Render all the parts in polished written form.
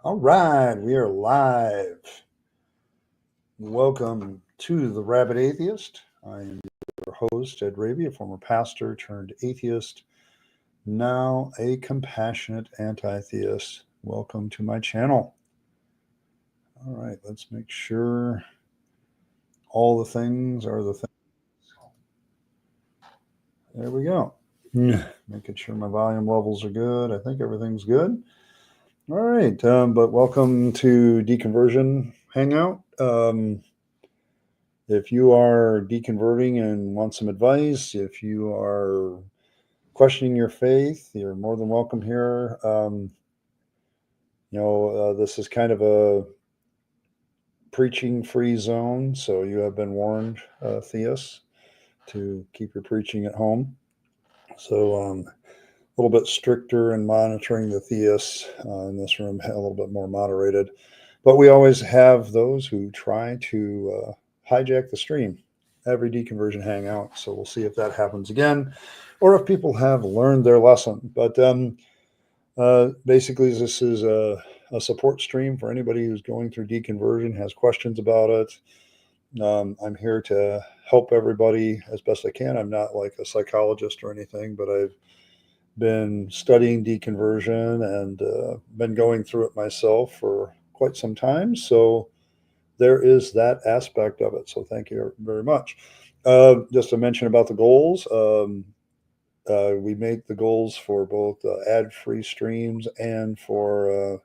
All right, we are live. Welcome to the Rabid Atheist. I am your host, Ed Rabyd, a former pastor turned atheist, now a compassionate anti-theist. Welcome to my channel. All right, let's make sure all the things are the things. There we go. Making sure my volume levels are good. I think everything's good. All right, but welcome to Deconversion Hangout. If you are deconverting and want some advice, if you are questioning your faith, you're more than welcome here. This is kind of a preaching free zone, so you have been warned, theists, to keep your preaching at home. So a little bit stricter in monitoring the theists in this room, a little bit more moderated. But we always have those who try to hijack the stream every deconversion hangout. So we'll see if that happens again or if people have learned their lesson. But basically, this is a support stream for anybody who's going through deconversion, has questions about it. I'm here to help everybody as best I can. I'm not like a psychologist or anything, but I've been studying deconversion and been going through it myself for quite some time. So there is that aspect of it. So thank you very much. Just to mention about the goals, we make the goals for both ad-free streams and for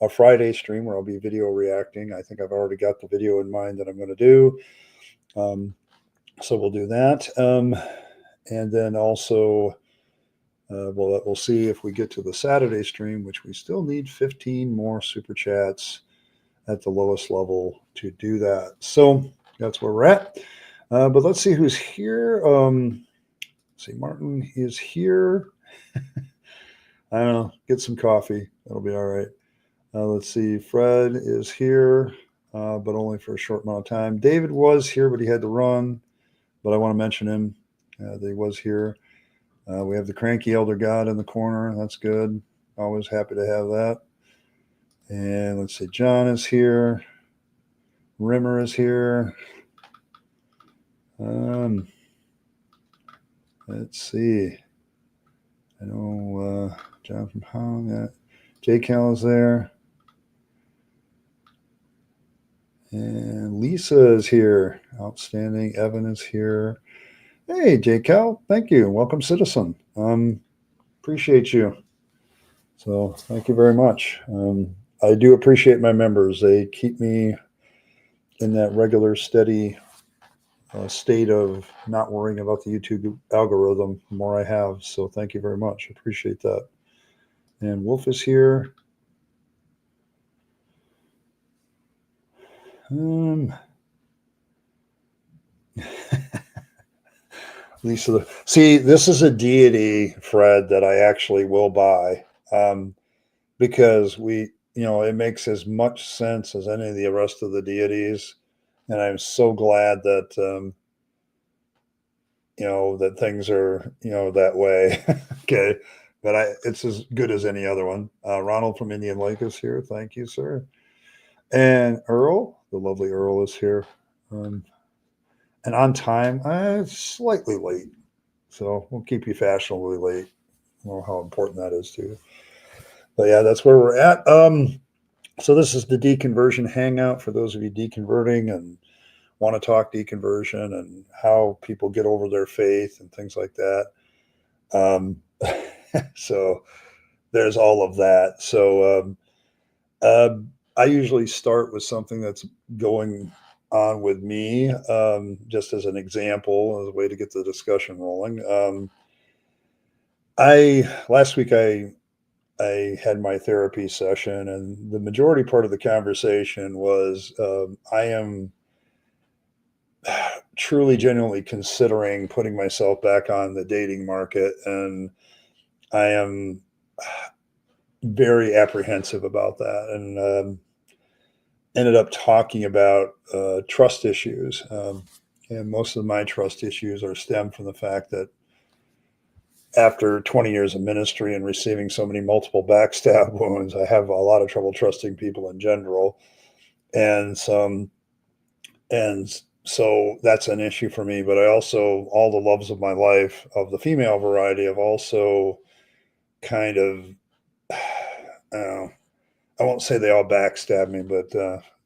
a Friday stream where I'll be video reacting. I think I've already got the video in mind that I'm going to do. So we'll do that. And then also, we'll see if we get to the Saturday stream, which we still need 15 more super chats at the lowest level to do that. So that's where we're at. But let's see who's here. See, Martin is here. I don't know. Get some coffee. That'll be all right. Let's see. Fred is here, but only for a short amount of time. David was here, but he had to run. But I want to mention him that he was here. We have the cranky elder god in the corner. That's good. Always happy to have that. And let's see. John is here. Rimmer is here. Let's see. I know John from Hong. Yeah. J. Cal is there. And Lisa is here. Outstanding. Evan is here. Hey, J. Cal. Thank you. Welcome, citizen. Appreciate you. So thank you very much. I do appreciate my members. They keep me in that regular, steady state of not worrying about the YouTube algorithm the more I have. So thank you very much. Appreciate that. And Wolf is here. Lisa, see, this is a deity, Fred, that I actually will buy because it makes as much sense as any of the rest of the deities. And I'm so glad that, that things are, that way. Okay. But it's as good as any other one. Ronald from Indian Lake is here. Thank you, sir. And Earl, the lovely Earl, is here. And on time, slightly late. So we'll keep you fashionably late. I don't know how important that is to you. But yeah, that's where we're at. So this is the Deconversion Hangout for those of you deconverting and want to talk deconversion and how people get over their faith and things like that. So there's all of that. So I usually start with something that's going on with me, just as an example, as a way to get the discussion rolling. Last week I had my therapy session, and the majority part of the conversation was I am truly, genuinely considering putting myself back on the dating market, and I am very apprehensive about that, and ended up talking about trust issues. And most of my trust issues are stemmed from the fact that after 20 years of ministry and receiving so many multiple backstab wounds, I have a lot of trouble trusting people in general. And some, and so that's an issue for me. But I also, all the loves of my life of the female variety have also kind of, uh, I won't say they all backstabbed me, but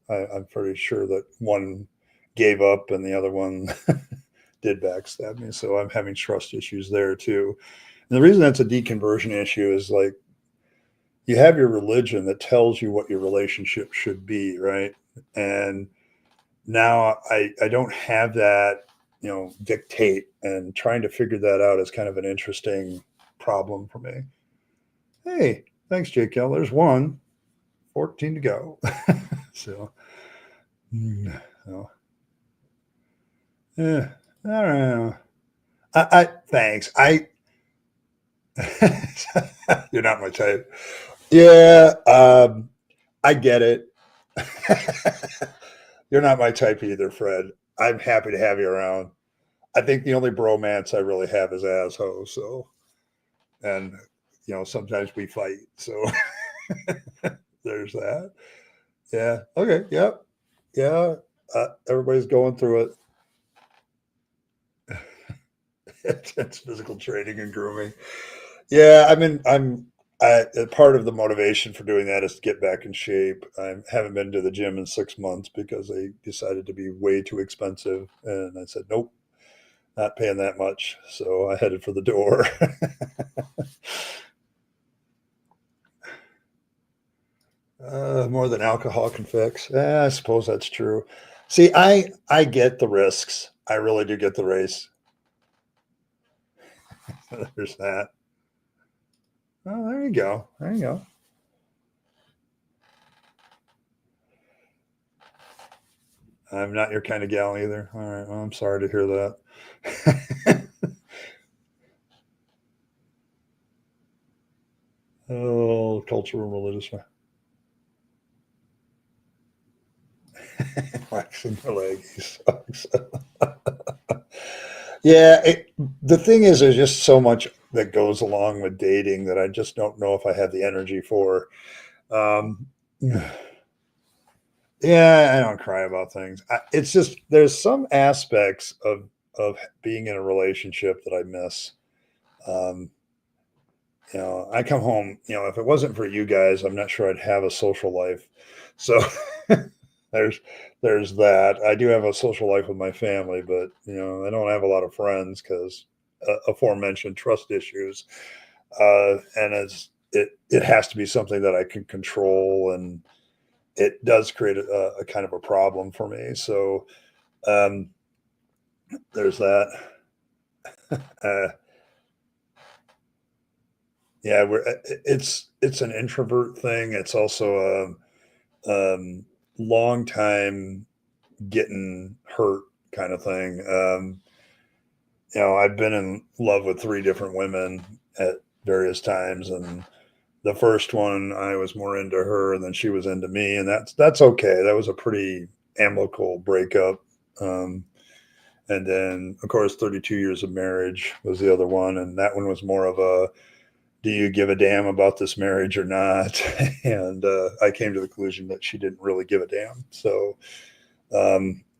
I'm pretty sure that one gave up and the other one did backstab me. So I'm having trust issues there too. And the reason that's a deconversion issue is like you have your religion that tells you what your relationship should be, right? And now I don't have that, dictate, and trying to figure that out is kind of an interesting problem for me. Hey, thanks, JKL. There's one. 14 to go. So, so, yeah, I don't know. I thanks. You're not my type. Yeah, I get it. You're not my type either, Fred. I'm happy to have you around. I think the only bromance I really have is asshole. So, and sometimes we fight. So there's that. Yeah. Okay. Yep. Yeah. Everybody's going through it. It's physical training and grooming. Yeah. Part of the motivation for doing that is to get back in shape. I haven't been to the gym in 6 months because they decided to be way too expensive. And I said, nope, not paying that much. So I headed for the door. More than alcohol can fix. I suppose that's true. See, I get the risks. I really do get the race. There's that. Oh, there you go. There you go. I'm not your kind of gal either. All right. Well, I'm sorry to hear that. Oh, cultural and religious. Waxing the leg. He sucks. Yeah. The thing is, there's just so much that goes along with dating that I just don't know if I have the energy for. Um, yeah, I don't cry about things. It's just there's some aspects of being in a relationship that I miss. Um, I come home. If it wasn't for you guys, I'm not sure I'd have a social life. So there's there's that. I do have a social life with my family, but I don't have a lot of friends because aforementioned trust issues. And it has to be something that I can control, and it does create a kind of a problem for me. So um, there's that. Uh, yeah, it's an introvert thing. It's also a long time getting hurt kind of thing. I've been in love with 3 different women at various times, and the first one I was more into her, and then she was into me, and that's okay. That was a pretty amicable breakup. Um, and then, of course, 32 years of marriage was the other one, and that one was more of a do you give a damn about this marriage or not? And I came to the conclusion that she didn't really give a damn. So,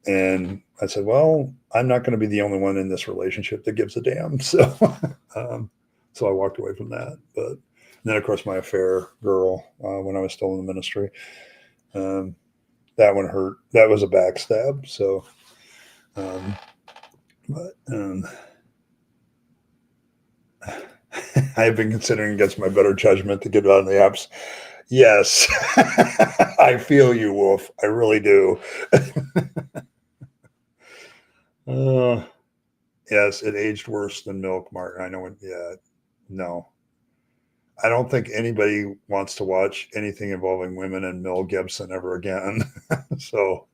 and I said, well, I'm not going to be the only one in this relationship that gives a damn. So, so I walked away from that. But then, of course, my affair girl, when I was still in the ministry, um, that one hurt. That was a backstab. So, um, but I've been considering against my better judgment to get out of the apps. Yes, I feel you, Wolf. I really do. uh, yes, it aged worse than milk, Martin. I know it. Yeah, no. I don't think anybody wants to watch anything involving women and Mel Gibson ever again. So,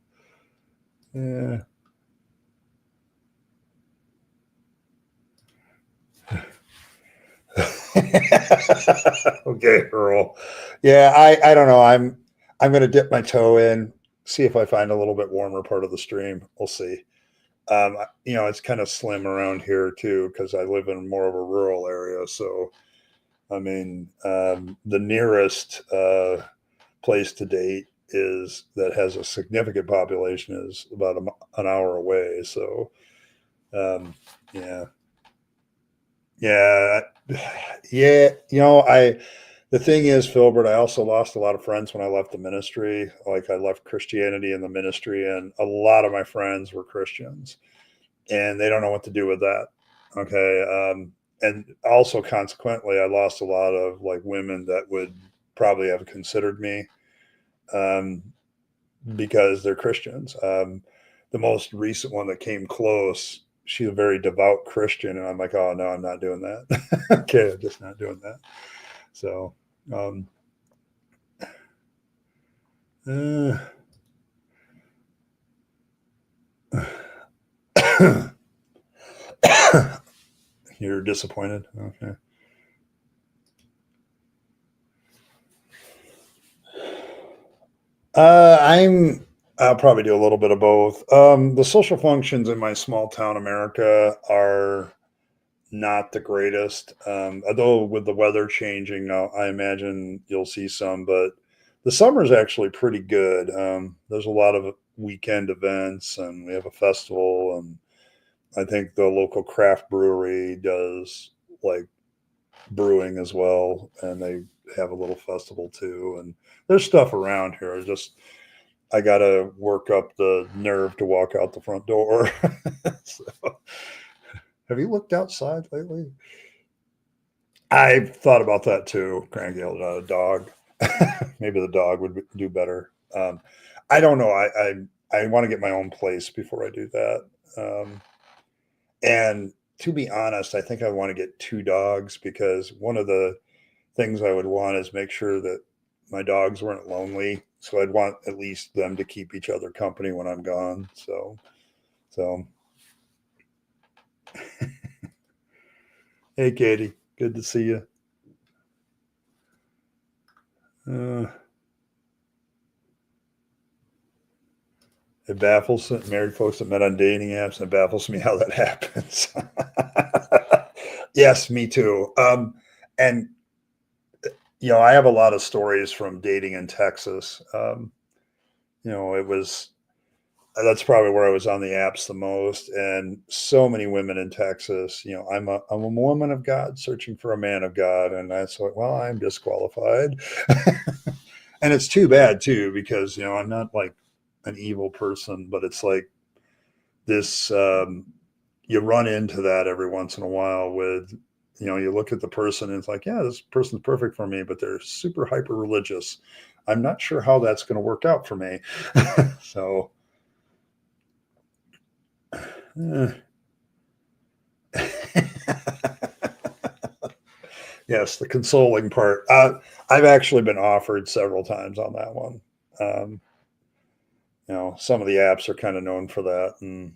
yeah. Okay, Earl. Yeah, I don't know. I'm going to dip my toe in, see if I find a little bit warmer part of the stream. We'll see. It's kind of slim around here too because I live in more of a rural area. So, I mean, the nearest place to date is that has a significant population is about an hour away. So, um, yeah, yeah, yeah. The thing is, Filbert, I also lost a lot of friends when I left the ministry. Like I left Christianity in the ministry, and a lot of my friends were Christians, and they don't know what to do with that. Okay. And also consequently, I lost a lot of like women that would probably have considered me um, because they're Christians. The most recent one that came close, she's a very devout Christian, and I'm like, oh no, I'm not doing that. Okay, I'm just not doing that. So, um, uh, you're disappointed. Okay. I'll probably do a little bit of both. The social functions in my small town America are not the greatest. Although with the weather changing now, I imagine you'll see some, but the summer is actually pretty good. There's a lot of weekend events, and we have a festival, and I think the local craft brewery does like brewing as well, and they have a little festival too. And there's stuff around here. Just I gotta work up the nerve to walk out the front door. So, have you looked outside lately? I've thought about that too. Cranky old dog. Maybe the dog would do better. I don't know. I want to get my own place before I do that. And to be honest, I think I want to get two dogs because one of the things I would want is make sure that my dogs weren't lonely. So I'd want at least them to keep each other company when I'm gone. So hey, Katie, good to see you. Uh, it baffles married folks that met on dating apps, and it baffles me how that happens. Yes, me too. And I have a lot of stories from dating in Texas. It was that's probably where I was on the apps the most, and so many women in Texas. I'm a woman of God searching for a man of God, and that's what. Well, I'm disqualified, and it's too bad too because I'm not like an evil person, but it's like this. You run into that every once in a while with. You look at the person and it's like, yeah, this person's perfect for me, but they're super hyper religious. I'm not sure how that's going to work out for me. So, eh. Yes, the consoling part. I've actually been offered several times on that one. Um, some of the apps are kind of known for that, and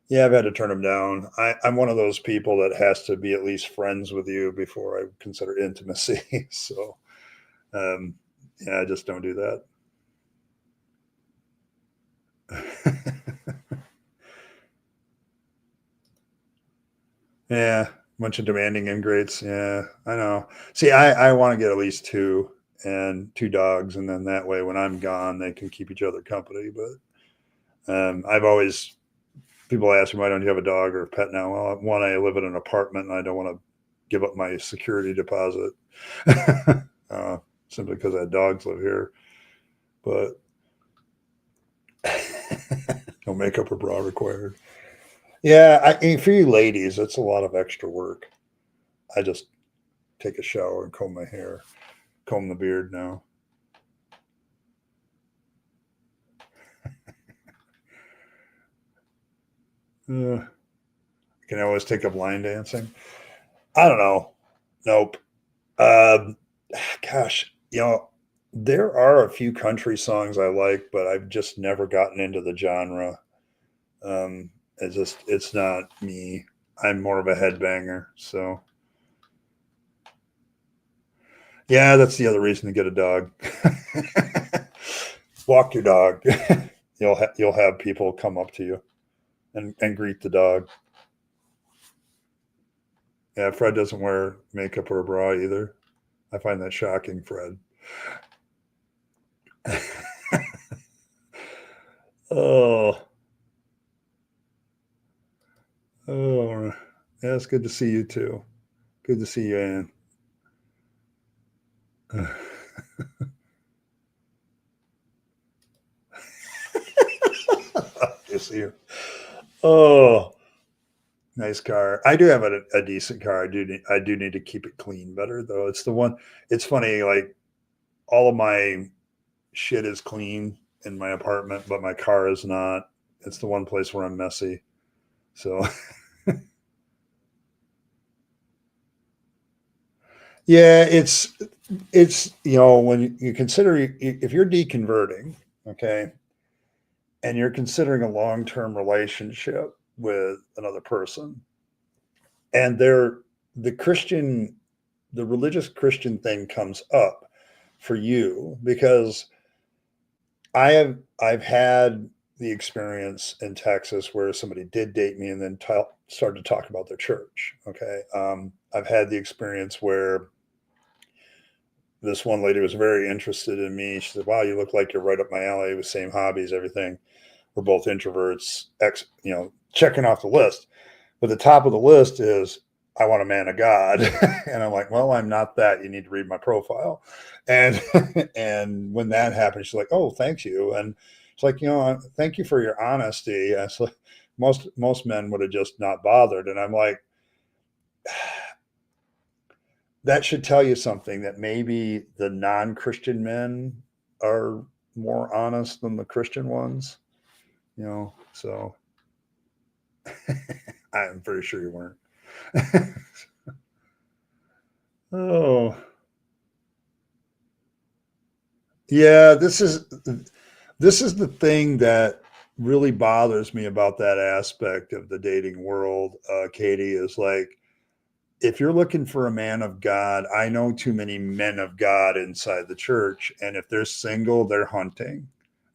yeah, I've had to turn them down. I'm one of those people that has to be at least friends with you before I consider intimacy. So, um, yeah, I just don't do that. Yeah, bunch of demanding ingrates. Yeah, I know. See, I want to get at least two and two dogs, and then that way, when I'm gone, they can keep each other company. But I've always people ask me, why don't you have a dog or a pet now? Well, one, I live in an apartment, and I don't want to give up my security deposit uh, simply because I dogs live here. But no makeup or bra required. Yeah, I mean, for you ladies, it's a lot of extra work. I just take a shower and comb my hair, comb the beard now. Uh, can I always take up line dancing? I don't know. Nope. Um, Gosh, there are a few country songs I like, but I've just never gotten into the genre. It's not me. I'm more of a headbanger. So yeah, that's the other reason to get a dog. Walk your dog. You'll have people come up to you. and greet the dog. Yeah, Fred doesn't wear makeup or a bra either. I find that shocking, Fred. Oh, oh, yeah, it's good to see you too. Good to see you, Ann. You see you. Oh, nice car. I do have a decent car. I do need to keep it clean better though. It's the one. It's funny. Like all of my shit is clean in my apartment, but my car is not. It's the one place where I'm messy. So yeah, it's when you consider if you're deconverting, okay, and you're considering a long-term relationship with another person, and the Christian, the religious Christian thing comes up for you because I've had the experience in Texas where somebody did date me and then started to talk about their church. Okay, I've had the experience where this one lady was very interested in me. She said, "Wow, you look like you're right up my alley with same hobbies, everything. We're both introverts, checking off the list. But the top of the list is I want a man of God." And I'm like, "Well, I'm not that. You need to read my profile." And and when that happened, she's like, "Oh, thank you." And it's like, thank you for your honesty. And so most men would have just not bothered. And I'm like, that should tell you something that maybe the non-Christian men are more honest than the Christian ones, So I'm pretty sure you weren't. Oh, yeah, this is the thing that really bothers me about that aspect of the dating world, Katie, is like if you're looking for a man of God, I know too many men of God inside the church, and if they're single, they're hunting.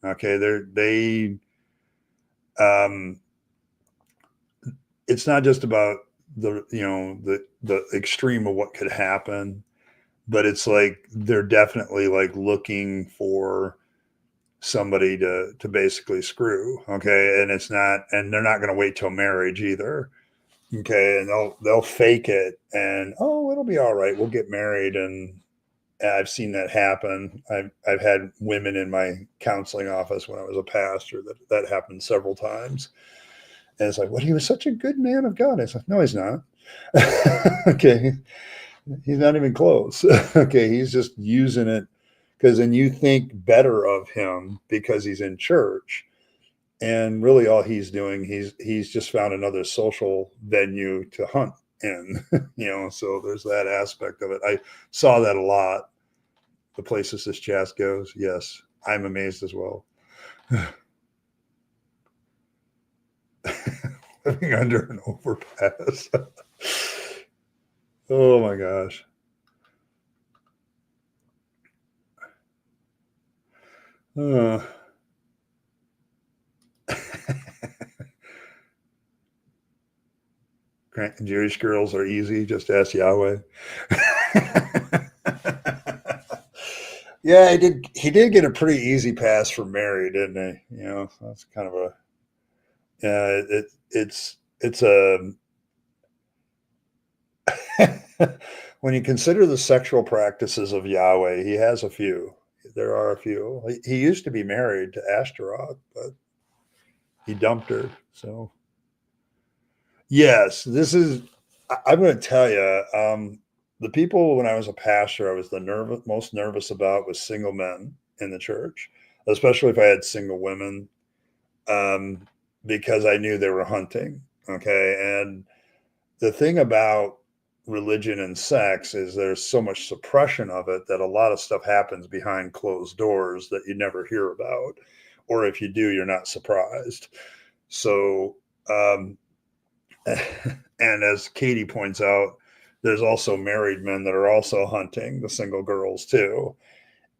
Okay, they um it's not just about the extreme of what could happen, but it's like they're definitely like looking for somebody to basically screw. Okay, and they're not going to wait till marriage either. Okay, and they'll fake it, and oh, it'll be all right, we'll get married. And I've seen that happen. I've had women in my counseling office when I was a pastor that happened several times. And it's like, well, he was such a good man of God. It's like, no, he's not. Okay, he's not even close. Okay, he's just using it because then you think better of him because he's in church, and really all he's doing, he's just found another social venue to hunt in. So there's that aspect of it. I saw that a lot. The places this chat goes, yes, I'm amazed as well. Living under an overpass. Oh my gosh. uh. Jewish girls are easy, just ask Yahweh. Yeah, he did get a pretty easy pass for Mary, didn't he? That's kind of a yeah. It's a when you consider the sexual practices of Yahweh, he has a few. There are a few. He used to be married to Ashtaroth, but he dumped her. So yes, this is. I'm going to tell you, the people when I was a pastor, I was the most nervous about was single men in the church, especially if I had single women, um, because I knew they were hunting. Okay, and the thing about religion and sex is there's so much suppression of it that a lot of stuff happens behind closed doors that you never hear about, or if you do, you're not surprised. So, and as Katie points out, there's also married men that are also hunting the single girls too,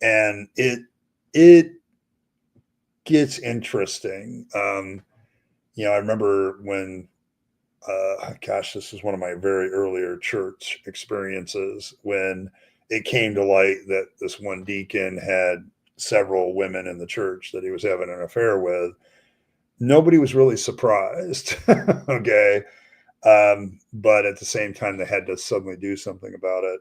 and it gets interesting. I remember when, gosh, this is one of my very earlier church experiences when it came to light that this one deacon had several women in the church that he was having an affair with. Nobody was really surprised. Okay. But at the same time, they had to suddenly do something about it.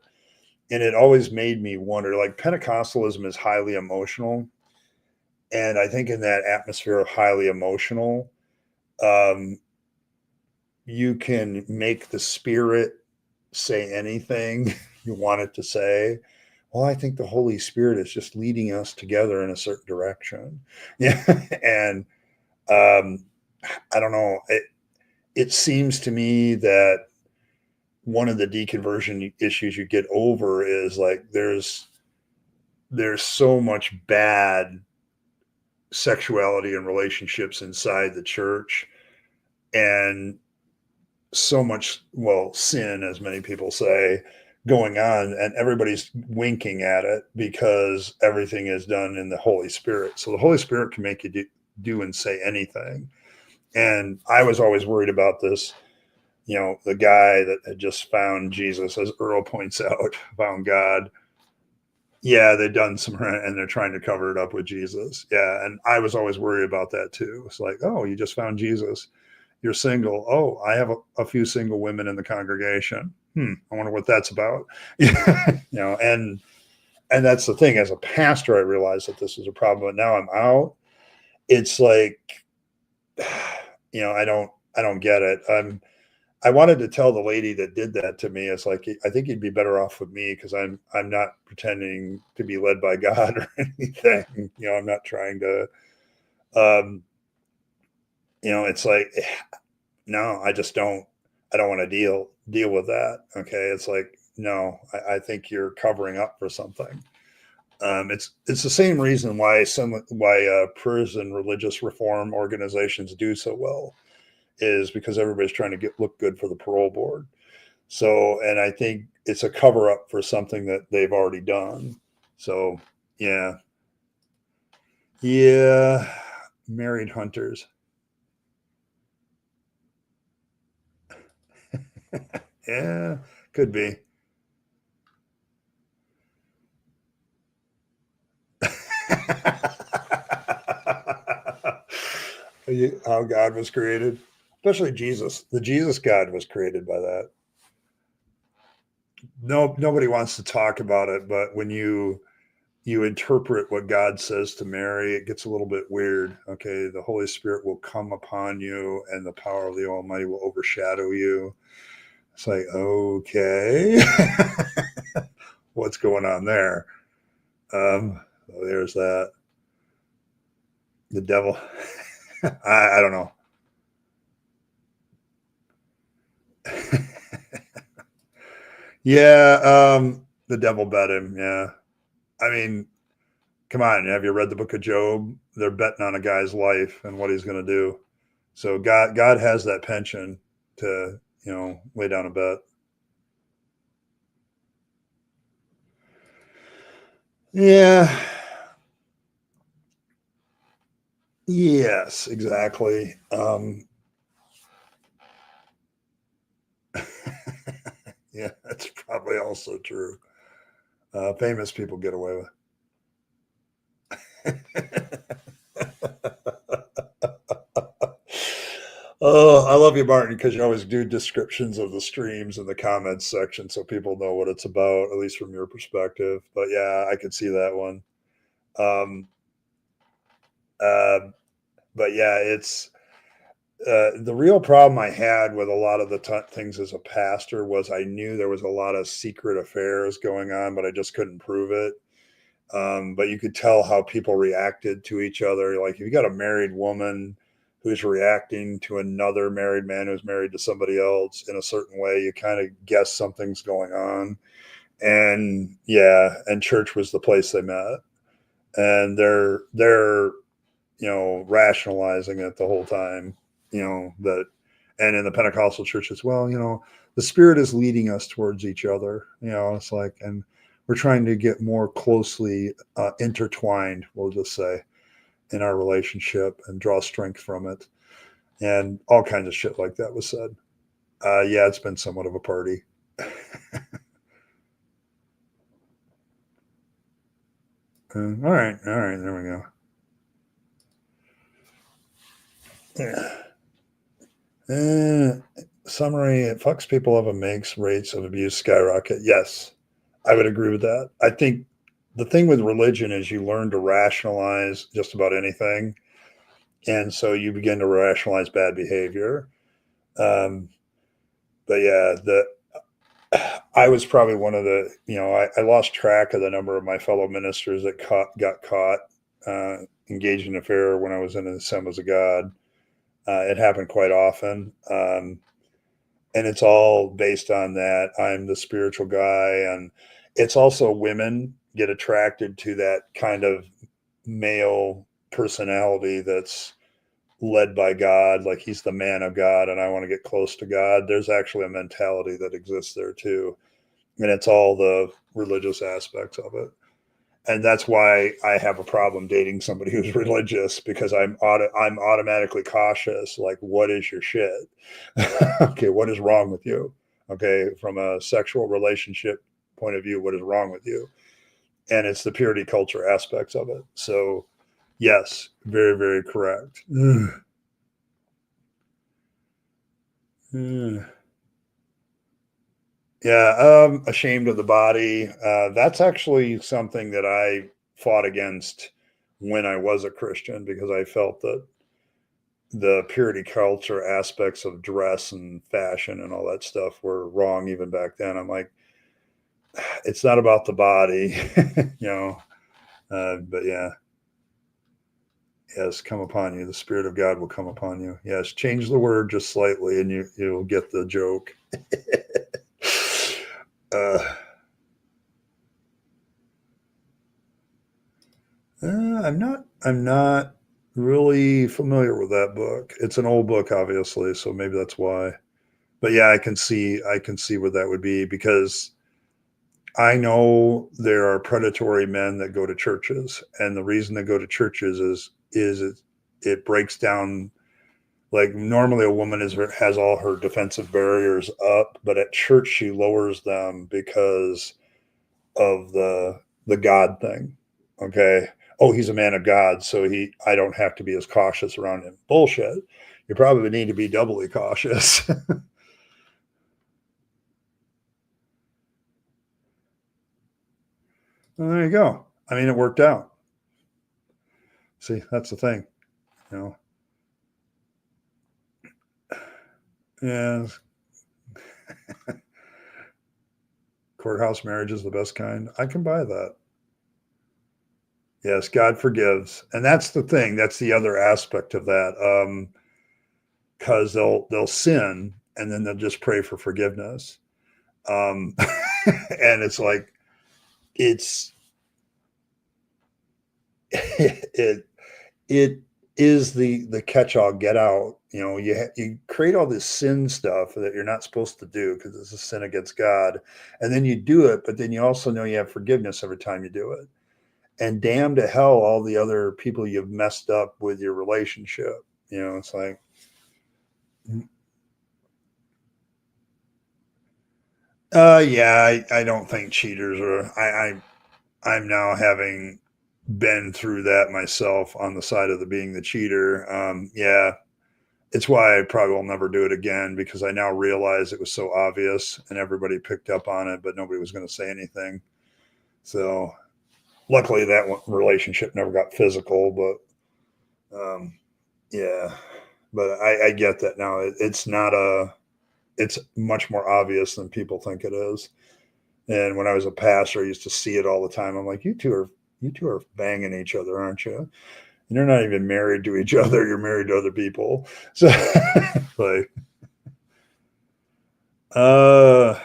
And it always made me wonder, like, Pentecostalism is highly emotional. And I think in that atmosphere of highly emotional, um, you can make the spirit say anything you want it to say. Well, I think the Holy Spirit is just leading us together in a certain direction. Yeah. And um, I don't know. It seems to me that one of the deconversion issues you get over is like there's so much bad sexuality and relationships inside the church, and so much, well, sin, as many people say, going on, and everybody's winking at it because everything is done in the Holy Spirit. So the Holy Spirit can make you do and say anything. And I was always worried about this, the guy that had just found Jesus, as Earl points out, found God. Yeah, they've done some, and they're trying to cover it up with Jesus. Yeah, and I was always worried about that too. It's like, oh, you just found Jesus. You're single. Oh, I have a few single women in the congregation. I wonder what that's about. And that's the thing. As a pastor, I realized that this was a problem. But now I'm out. It's like, I don't get it. I wanted to tell the lady that did that to me, it's like, I think you'd be better off with me because I'm not pretending to be led by God or anything. I'm not trying to. Um, it's like, no, I just don't. I don't want to deal with that. Okay, it's like, no, I think you're covering up for something. It's the same reason why prison religious reform organizations do so well, is because everybody's trying to look good for the parole board. So, and I think it's a cover up for something that they've already done. So, yeah. Yeah. Married hunters. Yeah, could be. How God was created, especially Jesus. The Jesus God was created by that. No, nobody wants to talk about it, but when you interpret what God says to Mary, it gets a little bit weird. Okay, the Holy Spirit will come upon you, and the power of the Almighty will overshadow you. It's like, okay, what's going on there? So there's that. The devil. I don't know. Yeah, the devil bet him. Yeah, I mean, come on. Have you read the Book of Job? They're betting on a guy's life and what he's going to do. So God has that penchant to lay down a bet. Yeah. Yes, exactly. Yeah, that's probably also true. Famous people get away with. Oh, I love you, Martin, because you always do descriptions of the streams in the comments section so people know what it's about, at least from your perspective. But yeah, I could see that one. Um, uh, but yeah, it's the real problem I had with a lot of the things as a pastor was I knew there was a lot of secret affairs going on, but I just couldn't prove it. But you could tell how people reacted to each other. Like if you got a married woman who's reacting to another married man who's married to somebody else in a certain way, you kind of guess something's going on. And yeah, and church was the place they met. And they're rationalizing it the whole time, that, and in the Pentecostal church as well, the Spirit is leading us towards each other, it's like, and we're trying to get more closely intertwined, we'll just say, in our relationship and draw strength from it. and all kinds of shit like that was said. Yeah, it's been somewhat of a party. All right, there we go. Yeah. Summary: it fucks people up and makes rates of abuse skyrocket. Yes, I would agree with that. I think the thing with religion is you learn to rationalize just about anything, and so you begin to rationalize bad behavior. Um, but yeah, the I was probably one of the, I lost track of the number of my fellow ministers that got caught engaged in an affair when I was in the Assemblies of God. It happened quite often. And it's all based on that. I'm the spiritual guy. And it's also women get attracted to that kind of male personality that's led by God, like he's the man of God and I want to get close to God. There's actually a mentality that exists there too. And it's all the religious aspects of it. And that's why I have a problem dating somebody who's religious, because I'm automatically cautious. Like, what is your shit? Okay, what is wrong with you? Okay, from a sexual relationship point of view, what is wrong with you? And it's the purity culture aspects of it. So, yes, very, very correct. Yeah, ashamed of the body. That's actually something that I fought against when I was a Christian, because I felt that the purity culture aspects of dress and fashion and all that stuff were wrong even back then. I'm like, it's not about the body, you know. But yeah, yes, come upon you. The Spirit of God will come upon you. Yes, change the word just slightly, and you'll get the joke. uh, I'm not really familiar with that book. It's an old book, obviously, so maybe that's why. But yeah, I can see what that would be, because I know there are predatory men that go to churches, and the reason they go to churches is it breaks down. Like, normally a woman has all her defensive barriers up, but at church she lowers them because of the God thing. Okay. Oh, he's a man of God, so I don't have to be as cautious around him. Bullshit. You probably need to be doubly cautious. Well, there you go. I mean, it worked out. See, that's the thing. You know. Yeah, courthouse marriage is the best kind. I can buy that. Yes, God forgives, and that's the thing. That's the other aspect of that. Because they'll sin and then they'll just pray for forgiveness. And it's like, it's it it is the catch all get out. You create all this sin stuff that you're not supposed to do because it's a sin against God, and then you do it, but then you also know you have forgiveness every time you do it. And damn to hell all the other people you've messed up with your relationship. It's like, yeah, I don't think cheaters are. I'm now having been through that myself on the side of being the cheater. Yeah, it's why I probably will never do it again, because I now realize it was so obvious and everybody picked up on it, but nobody was going to say anything. So luckily that relationship never got physical, but yeah, but I get that now. It's not it's much more obvious than people think it is. And when I was a pastor, I used to see it all the time. I'm like, you two are banging each other, aren't you? And you're not even married to each other. You're married to other people. So, like, uh,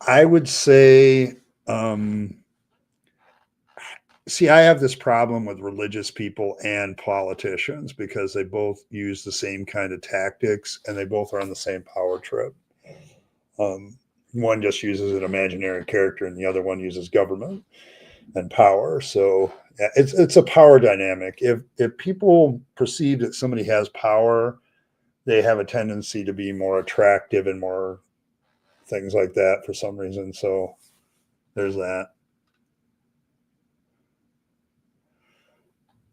I would say, um, see, I have this problem with religious people and politicians because they both use the same kind of tactics and they both are on the same power trip. One just uses an imaginary character and the other one uses government. and power. So it's a power dynamic. If people perceive that somebody has power, they have a tendency to be more attractive and more things like that for some reason. So there's that.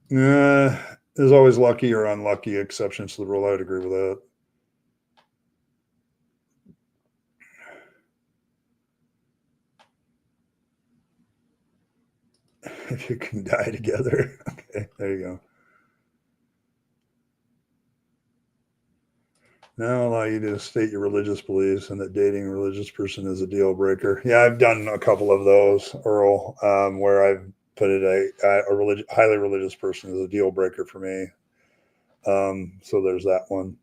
There's always lucky or unlucky exceptions to the rule. I would agree with that. If you can die together. Okay, there you go. Now allow you to state your religious beliefs and that dating a religious person is a deal breaker. Yeah, I've done a couple of those, Earl, where I've put it highly religious person is a deal breaker for me. So there's that one.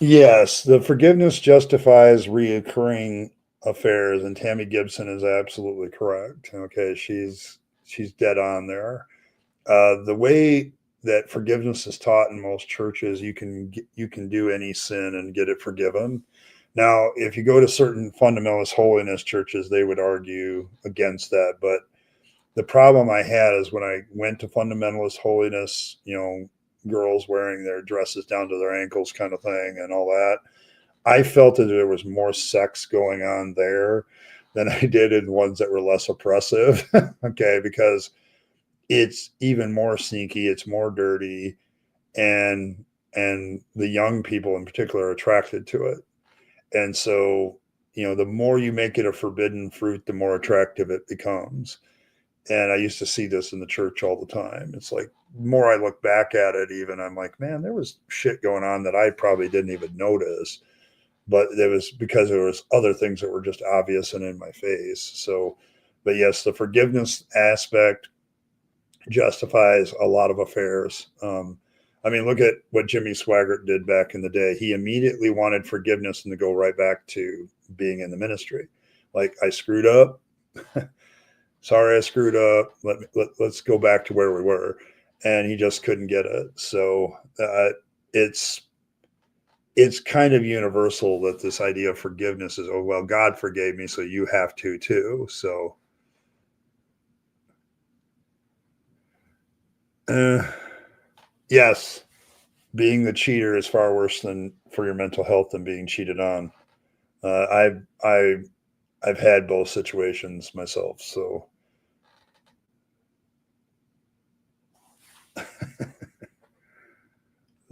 Yes, the forgiveness justifies reoccurring affairs, and Tammy Gibson is absolutely correct. Okay, she's dead on there. The way that forgiveness is taught in most churches, you can do any sin and get it forgiven. Now, if you go to certain fundamentalist holiness churches, they would argue against that. But the problem I had is when I went to fundamentalist holiness, girls wearing their dresses down to their ankles kind of thing and all that, I felt that there was more sex going on there than I did in ones that were less oppressive. Okay, because it's even more sneaky, it's more dirty, and the young people in particular are attracted to it. And so, the more you make it a forbidden fruit, the more attractive it becomes. And I used to see this in the church all the time. It's like, the more I look back at it, even I'm like, man, there was shit going on that I probably didn't even notice, but it was because there was other things that were just obvious and in my face. So, but yes, the forgiveness aspect justifies a lot of affairs. I mean, look at what Jimmy Swaggart did back in the day. He immediately wanted forgiveness and to go right back to being in the ministry. Like, I screwed up. Sorry, I screwed up. Let's go back to where we were. And he just couldn't get it. So it's kind of universal that this idea of forgiveness is, oh, well, God forgave me, so you have to too. So yes, being the cheater is far worse than for your mental health than being cheated on. I've had both situations myself. So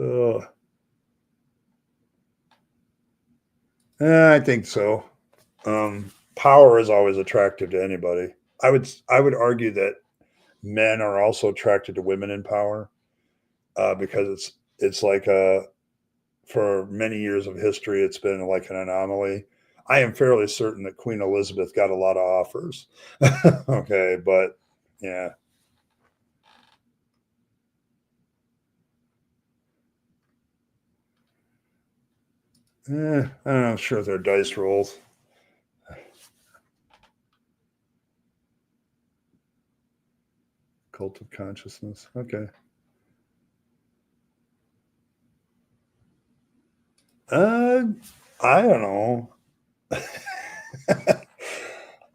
uh, I think so. Power is always attractive to anybody. I would argue that men are also attracted to women in power, because it's like for many years of history, it's been like an anomaly. I am fairly certain that Queen Elizabeth got a lot of offers. Okay, but yeah. I don't know. Sure, they're dice rolls. Cult of consciousness. Okay. Uh, I don't know.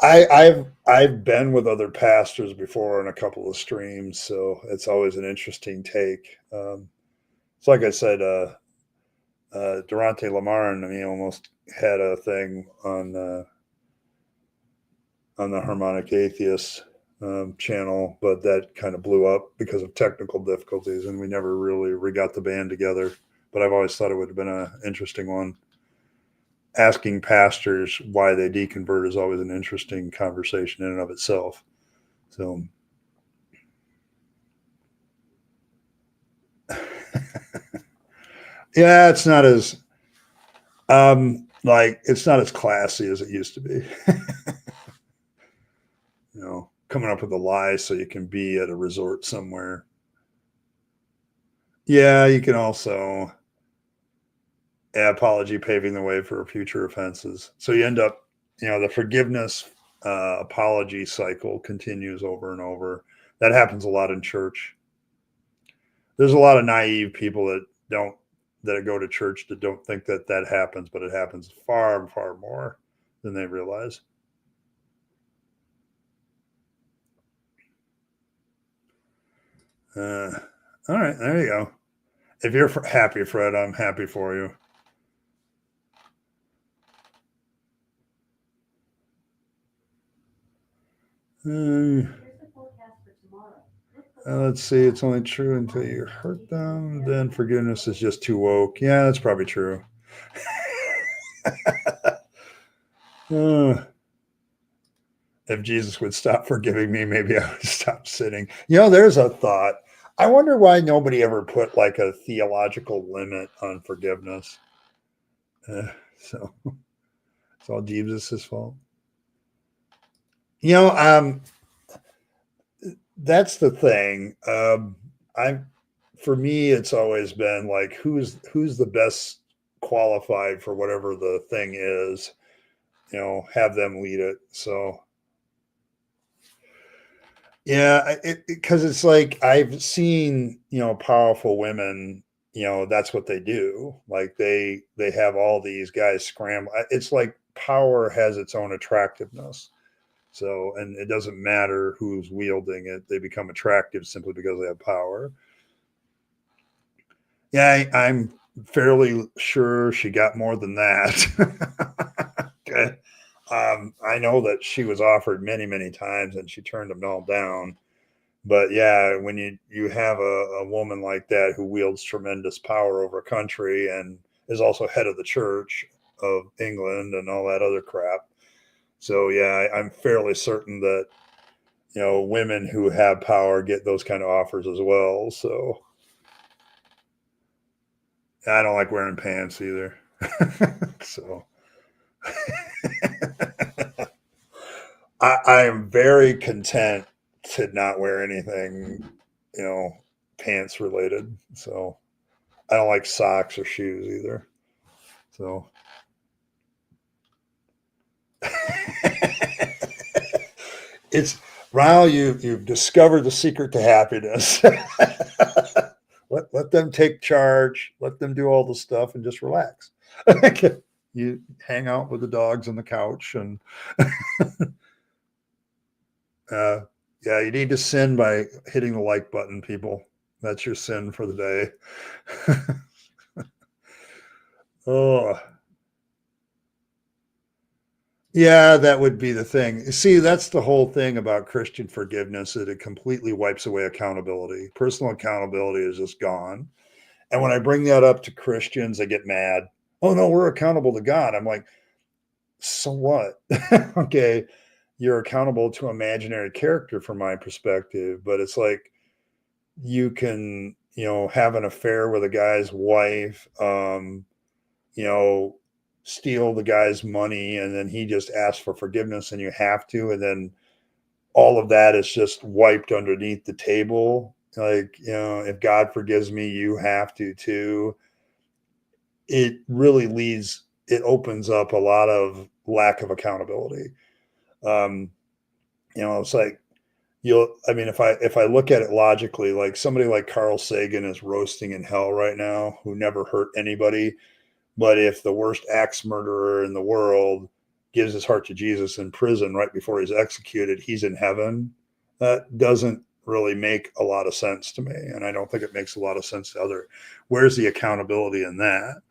I've been with other pastors before in a couple of streams, so it's always an interesting take. It's like I said, Durante Lamarne, I mean, almost had a thing on the Harmonic Atheist channel, but that kind of blew up because of technical difficulties, and we never really got the band together. But I've always thought it would have been an interesting one. Asking pastors why they deconvert is always an interesting conversation in and of itself. So, yeah, it's not as like it's not as classy as it used to be. Coming up with a lie so you can be at a resort somewhere. Yeah, you can also apology paving the way for future offenses. So you end up, the forgiveness apology cycle continues over and over. That happens a lot in church. There's a lot of naive people that don't that go to church that don't think that that happens, but it happens far, far more than they realize. All right, there you go. If you're happy, Fred, I'm happy for you. Let's see. It's only true until you hurt them. Then forgiveness is just too woke. Yeah, that's probably true. If Jesus would stop forgiving me, maybe I would stop sinning. There's a thought. I wonder why nobody ever put like a theological limit on forgiveness. So it's all Jesus' fault. That's the thing. For me, it's always been like who's the best qualified for whatever the thing is. Have them lead it. So yeah, because it's like I've seen powerful women. That's what they do. Like they have all these guys scramble. It's like power has its own attractiveness. So, and it doesn't matter who's wielding it; they become attractive simply because they have power. Yeah, I'm fairly sure she got more than that. Okay. I know that she was offered many, many times, and she turned them all down. But yeah, when you have a woman like that who wields tremendous power over a country and is also head of the Church of England and all that other crap. So yeah, I'm fairly certain that women who have power get those kind of offers as well. So I don't like wearing pants either. So I am very content to not wear anything, pants related. So I don't like socks or shoes either. So it's Ryle, you've discovered the secret to happiness. let them take charge, let them do all the stuff and just relax. You hang out with the dogs on the couch and yeah, you need to sin by hitting the like button, people. That's your sin for the day. Oh, yeah, that would be the thing. See, that's the whole thing about Christian forgiveness, that it completely wipes away accountability. Personal accountability is just gone. And when I bring that up to Christians, they get mad. Oh, no, we're accountable to God. I'm like, so what? Okay, you're accountable to imaginary character from my perspective, but it's like you can, have an affair with a guy's wife, you know, steal the guy's money and then he just asks for forgiveness and you have to, and then all of that is just wiped underneath the table. Like, if God forgives me, you have to too. It really it opens up a lot of lack of accountability. Um, it's like I mean, if I look at it logically, like somebody like Carl Sagan is roasting in hell right now, who never hurt anybody. But if the worst axe murderer in the world gives his heart to Jesus in prison right before he's executed, he's in heaven. That doesn't really make a lot of sense to me. And I don't think it makes a lot of sense to others. Where's the accountability in that?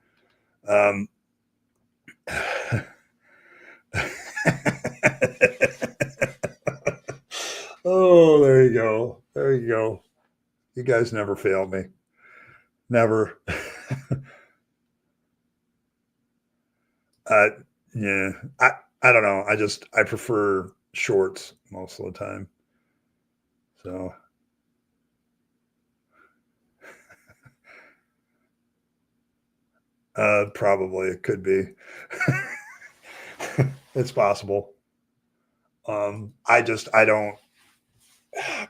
Oh, there you go. There you go. You guys never fail me. Never. uh, yeah. I don't know. I prefer shorts most of the time. So probably it could be. It's possible. I don't,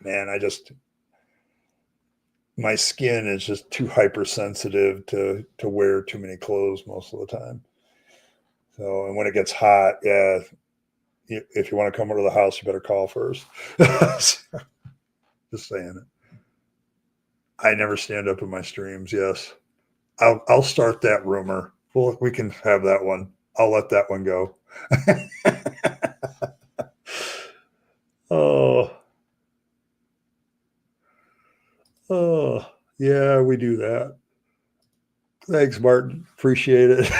man, my skin is just too hypersensitive to wear too many clothes most of the time. So, and when it gets hot, yeah, if you want to come over to the house, you better call first. Just saying it. I never stand up in my streams. Yes. I'll start that rumor. Well, we can have that one. I'll let that one go. Oh, oh, yeah, we do that. Thanks, Martin. Appreciate it.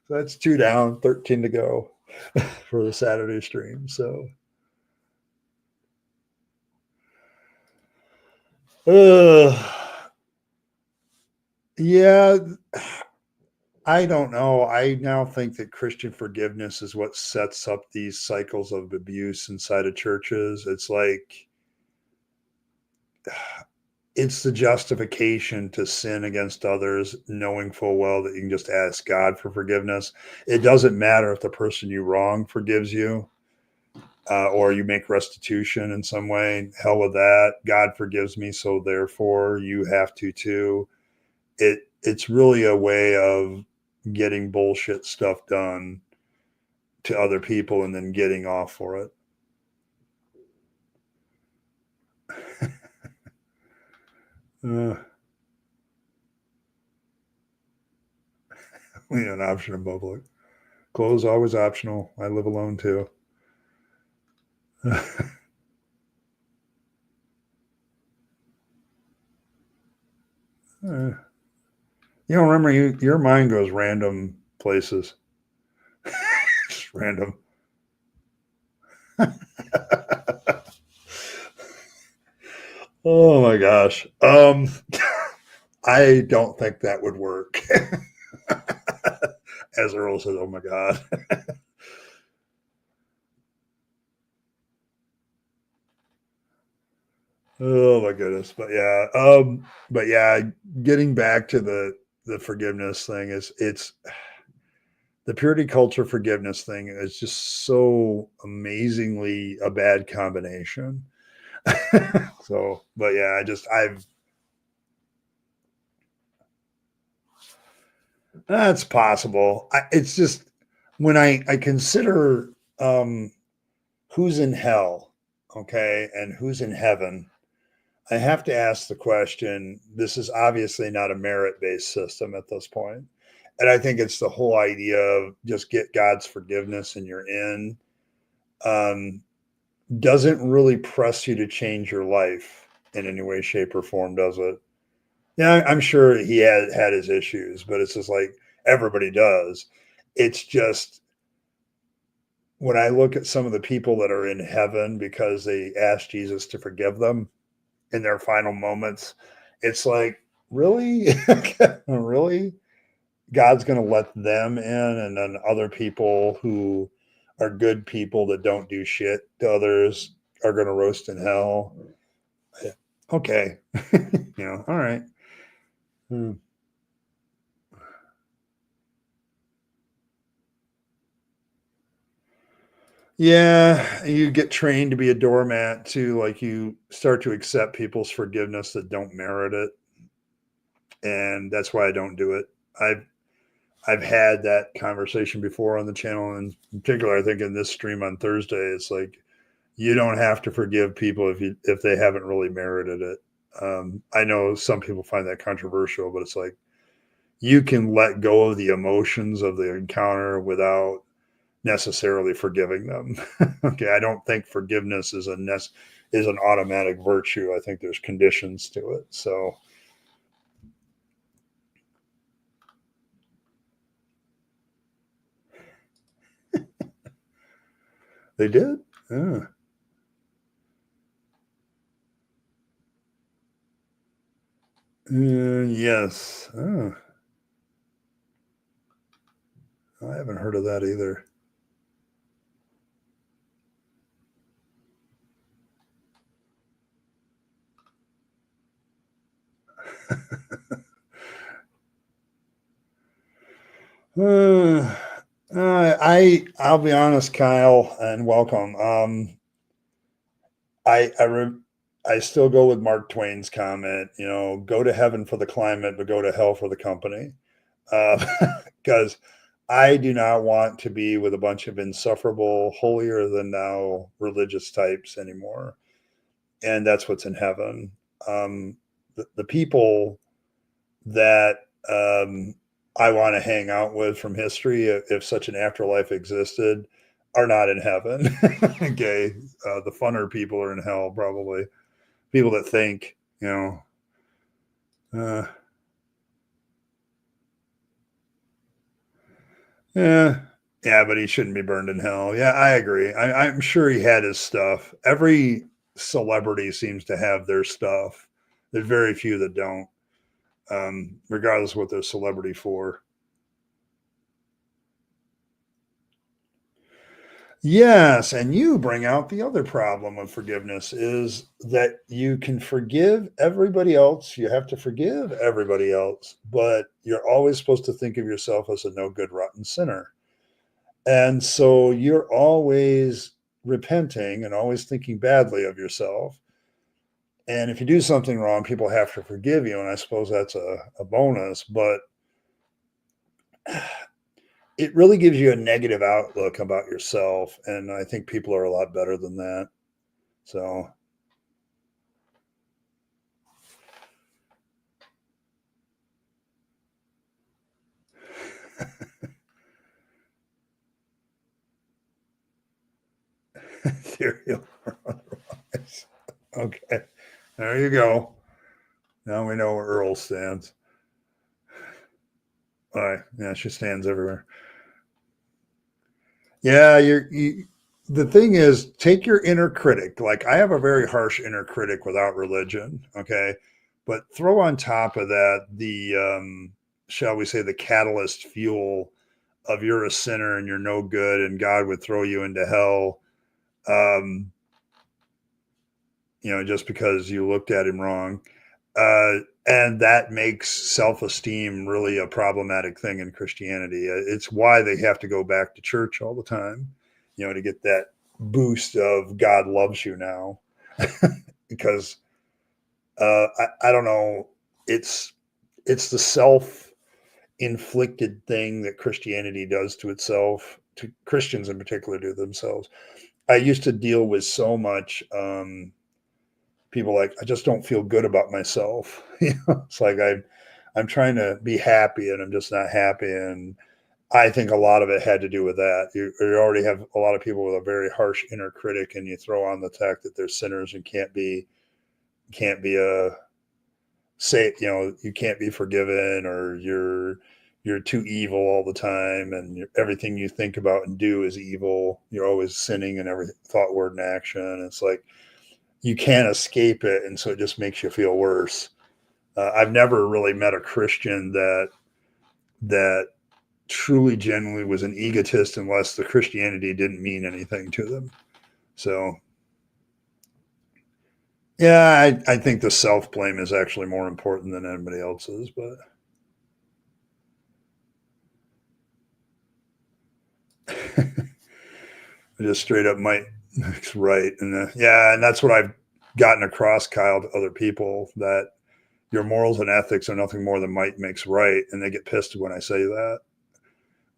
That's 2 down, 13 to go for the Saturday stream. So, yeah, I don't know. I now think that Christian forgiveness is what sets up these cycles of abuse inside of churches. It's like, it's the justification to sin against others, knowing full well that you can just ask God for forgiveness. It doesn't matter if the person you wrong forgives you, or you make restitution in some way. Hell with that. God forgives me, so therefore you have to too. It's really a way of getting bullshit stuff done to other people and then getting off for it. We need an option in public. Clothes always optional. I live alone too. You don't remember, your mind goes random places. Just random. Oh my gosh. I don't think that would work. As Earl says, oh my God. Oh my goodness. But yeah, getting back to the forgiveness thing it's the purity culture forgiveness thing is just so amazingly a bad combination. So, but yeah, that's possible. It's just when I consider who's in hell, okay, and who's in heaven, I have to ask the question. This is obviously not a merit based system at this point. And I think it's the whole idea of just get God's forgiveness and you're in. Um, doesn't really press you to change your life in any way, shape, or form, does it? Yeah, I'm sure he had his issues, but it's just like everybody does. It's just when I look at some of the people that are in heaven because they asked Jesus to forgive them in their final moments, it's like, really? Really? God's going to let them in, and then other people who are good people that don't do shit to others are going to roast in hell. Okay. All right. Hmm. Yeah, you get trained to be a doormat too. Like you start to accept people's forgiveness that don't merit it, and that's why I don't do it. I've had that conversation before on the channel, and in particular, I think in this stream on Thursday, it's like you don't have to forgive people if they haven't really merited it. I know some people find that controversial, but it's like you can let go of the emotions of the encounter without necessarily forgiving them. Okay, I don't think forgiveness is is an automatic virtue. I think there's conditions to it. So they did. Yes. I haven't heard of that either. uh, I'll be honest, Kyle, and welcome. I I re- I still go with Mark Twain's comment. Go to heaven for the climate, but go to hell for the company. Because I do not want to be with a bunch of insufferable, holier than thou religious types anymore. And that's what's in heaven. The people that I want to hang out with from history, if such an afterlife existed, are not in heaven. Okay. The funner people are in hell, probably. People that think, uh, yeah, yeah, but he shouldn't be burned in hell. Yeah, I agree. I'm sure he had his stuff. Every celebrity seems to have their stuff. There's very few that don't, regardless of what they're celebrity for. Yes, and you bring out the other problem of forgiveness is that you can forgive everybody else. You have to forgive everybody else, but you're always supposed to think of yourself as a no good, rotten sinner. And so you're always repenting and always thinking badly of yourself. And if you do something wrong, people have to forgive you. And I suppose that's a bonus, but it really gives you a negative outlook about yourself. And I think people are a lot better than that. So, ethereal or otherwise. Okay. There you go. Now we know where Earl stands. All right. Yeah, she stands everywhere. Yeah, the thing is, take your inner critic. Like I have a very harsh inner critic without religion, okay? But throw on top of that the shall we say the catalyst fuel of you're a sinner and you're no good and God would throw you into hell. Um, just because you looked at him wrong. And that makes self-esteem really a problematic thing in Christianity. It's why they have to go back to church all the time, to get that boost of God loves you now. Because I don't know, it's the self-inflicted thing that Christianity does to itself, to Christians in particular, to themselves. I used to deal with so much people like I just don't feel good about myself. It's like I'm trying to be happy and I'm just not happy. And I think a lot of it had to do with that. You already have a lot of people with a very harsh inner critic, and you throw on the fact that they're sinners and can't be a say you can't be forgiven, or you're too evil all the time, and everything you think about and do is evil. You're always sinning in every thought, word, and action. It's like you can't escape it, and so it just makes you feel worse. I've never really met a Christian that truly, genuinely was an egotist unless the Christianity didn't mean anything to them. So, yeah, I think the self blame is actually more important than anybody else's. But just straight up might makes right, and yeah, and that's what I've gotten across, Kyle, to other people, that your morals and ethics are nothing more than might makes right, and they get pissed when I say that.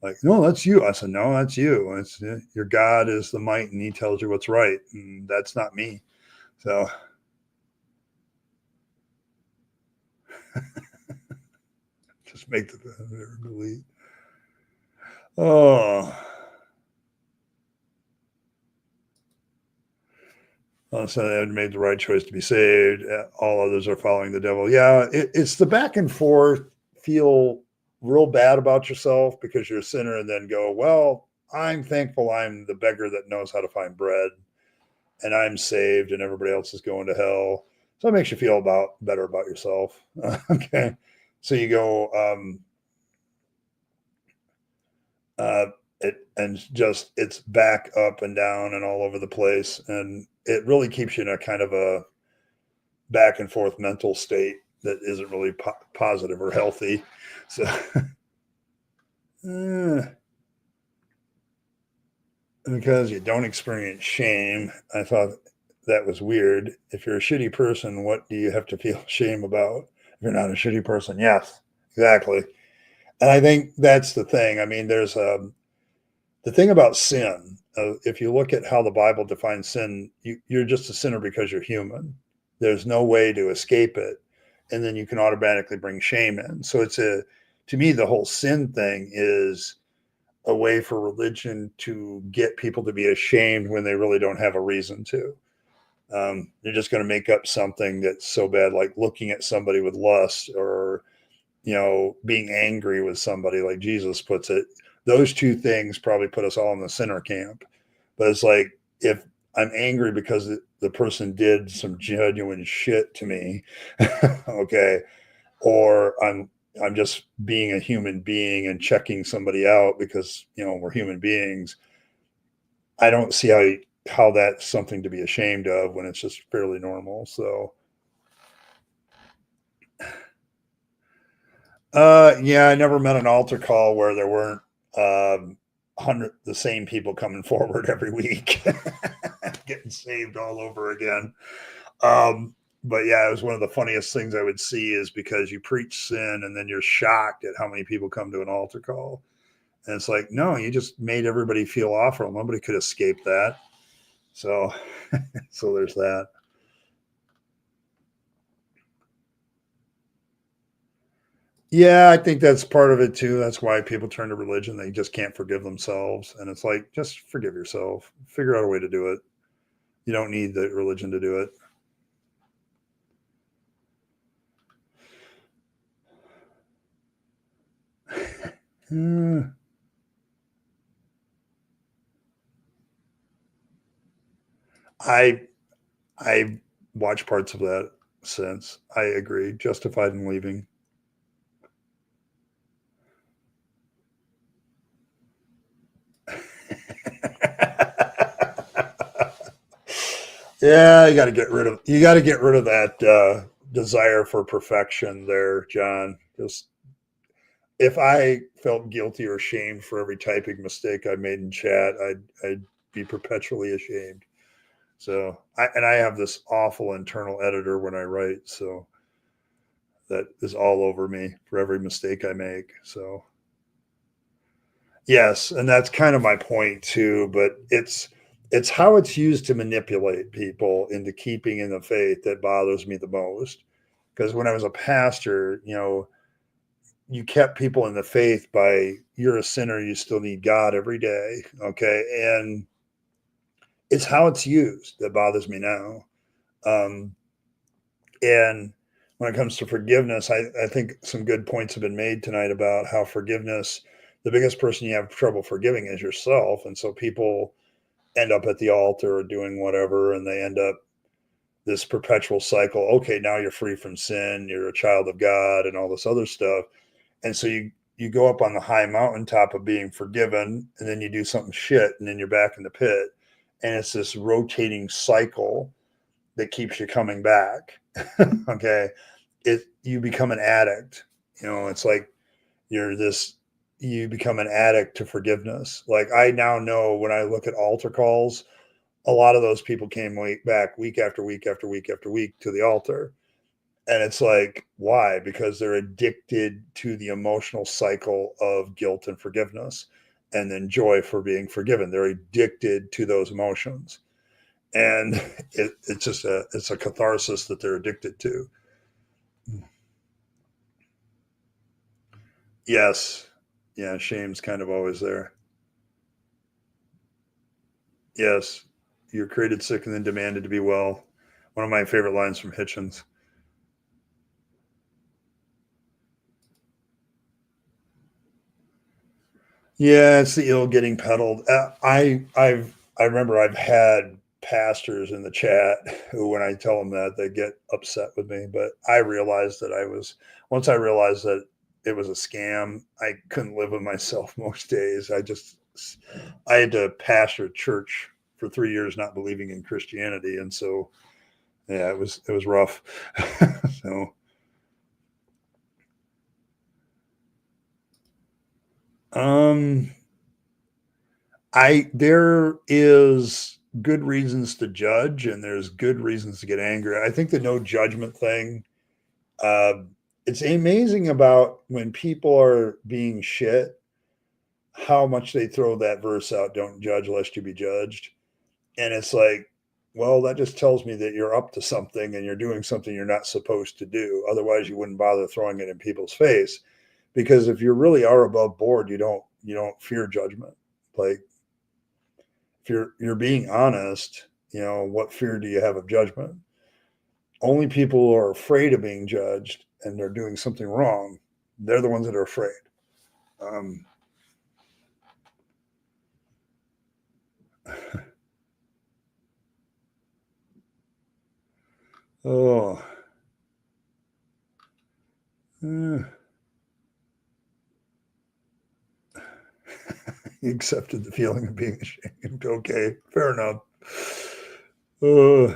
Like, no, that's you. I said, no, that's you. It's your God is the might, and He tells you what's right, and that's not me. So, just make the delete. Oh, so they had made the right choice to be saved. All others are following the devil. Yeah, it's the back and forth. Feel real bad about yourself because you're a sinner, and then go, well, I'm thankful I'm the beggar that knows how to find bread, and I'm saved, and everybody else is going to hell. So it makes you feel better about yourself. Okay, so you go, uh, and just it's back up and down and all over the place, and it really keeps you in a kind of a back and forth mental state that isn't really positive or healthy. So, because you don't experience shame, I thought that was weird. If you're a shitty person, what do you have to feel shame about? If you're not a shitty person, yes, exactly. And I think that's the thing. I mean, there's the thing about sin. If you look at how the Bible defines sin, you're just a sinner because you're human. There's no way to escape it. and then you can automatically bring shame in. So to me, the whole sin thing is a way for religion to get people to be ashamed when they really don't have a reason to. They're just going to make up something that's so bad, like looking at somebody with lust, or being angry with somebody, like Jesus puts it. Those two things probably put us all in the sinner camp. But it's like, if I'm angry because the person did some genuine shit to me, okay, or I'm just being a human being and checking somebody out because we're human beings. I don't see how that's something to be ashamed of when it's just fairly normal. So yeah, I never met an altar call where there weren't the same people coming forward every week, getting saved all over again. But yeah, it was one of the funniest things I would see, is because you preach sin and then you're shocked at how many people come to an altar call. And it's like, no, you just made everybody feel awful. Nobody could escape that. So, so there's that. Yeah, I think that's part of it too. That's why people turn to religion. They just can't forgive themselves. And it's like, just forgive yourself. Figure out a way to do it. You don't need the religion to do it. I I watched parts of that since. I agree. Justified in leaving. Yeah, you got to get rid of that desire for perfection there, John. Just, if I felt guilty or ashamed for every typing mistake I made in chat, I'd be perpetually ashamed. So I have this awful internal editor when I write, so that is all over me for every mistake I make. So yes, and that's kind of my point too, but it's how it's used to manipulate people into keeping in the faith that bothers me the most. Because when I was a pastor, you kept people in the faith by, you're a sinner, you still need God every day, okay? And it's how it's used that bothers me now. Um, and when it comes to forgiveness, I think some good points have been made tonight about how forgiveness, the biggest person you have trouble forgiving is yourself. And so people end up at the altar or doing whatever, and they end up this perpetual cycle. Okay, now you're free from sin, you're a child of God, and all this other stuff. And so you go up on the high mountaintop of being forgiven, and then you do something shit, and then you're back in the pit. And it's this rotating cycle that keeps you coming back. Okay. You become an addict. It's like you become an addict to forgiveness. Like, I now know when I look at altar calls, a lot of those people came back week after week after week after week to the altar. And it's like, why? Because they're addicted to the emotional cycle of guilt and forgiveness, and then joy for being forgiven. They're addicted to those emotions. And it's a catharsis that they're addicted to. Yes. Yeah, shame's kind of always there. Yes. You're created sick and then demanded to be well. One of my favorite lines from Hitchens. Yeah, it's the ill getting peddled. I remember I've had pastors in the chat who, when I tell them that, they get upset with me. But I realized that once I realized that it was a scam, I couldn't live with myself most days. I had to pastor church for 3 years, not believing in Christianity, and so yeah, it was rough. So um there is good reasons to judge, and there's good reasons to get angry. I think the no judgment thing, uh, it's amazing about when people are being shit, how much they throw that verse out, don't judge lest you be judged. And it's like, well, that just tells me that you're up to something and you're doing something you're not supposed to do. Otherwise, you wouldn't bother throwing it in people's face. Because if you really are above board, you don't fear judgment. Like if you're being honest, what fear do you have of judgment? Only people who are afraid of being judged and they're doing something wrong, they're the ones that are afraid. Um, oh, eh. He accepted the feeling of being ashamed. Okay, fair enough. Uh,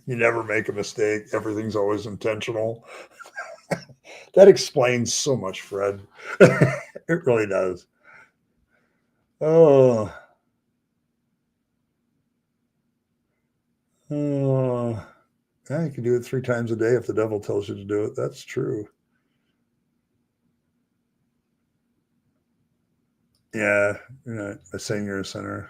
you never make a mistake. Everything's always intentional. That explains so much, Fred. It really does. Oh, oh. Yeah, you can do it 3 times a day if the devil tells you to do it. That's true. Yeah, you're not saying you're a sinner.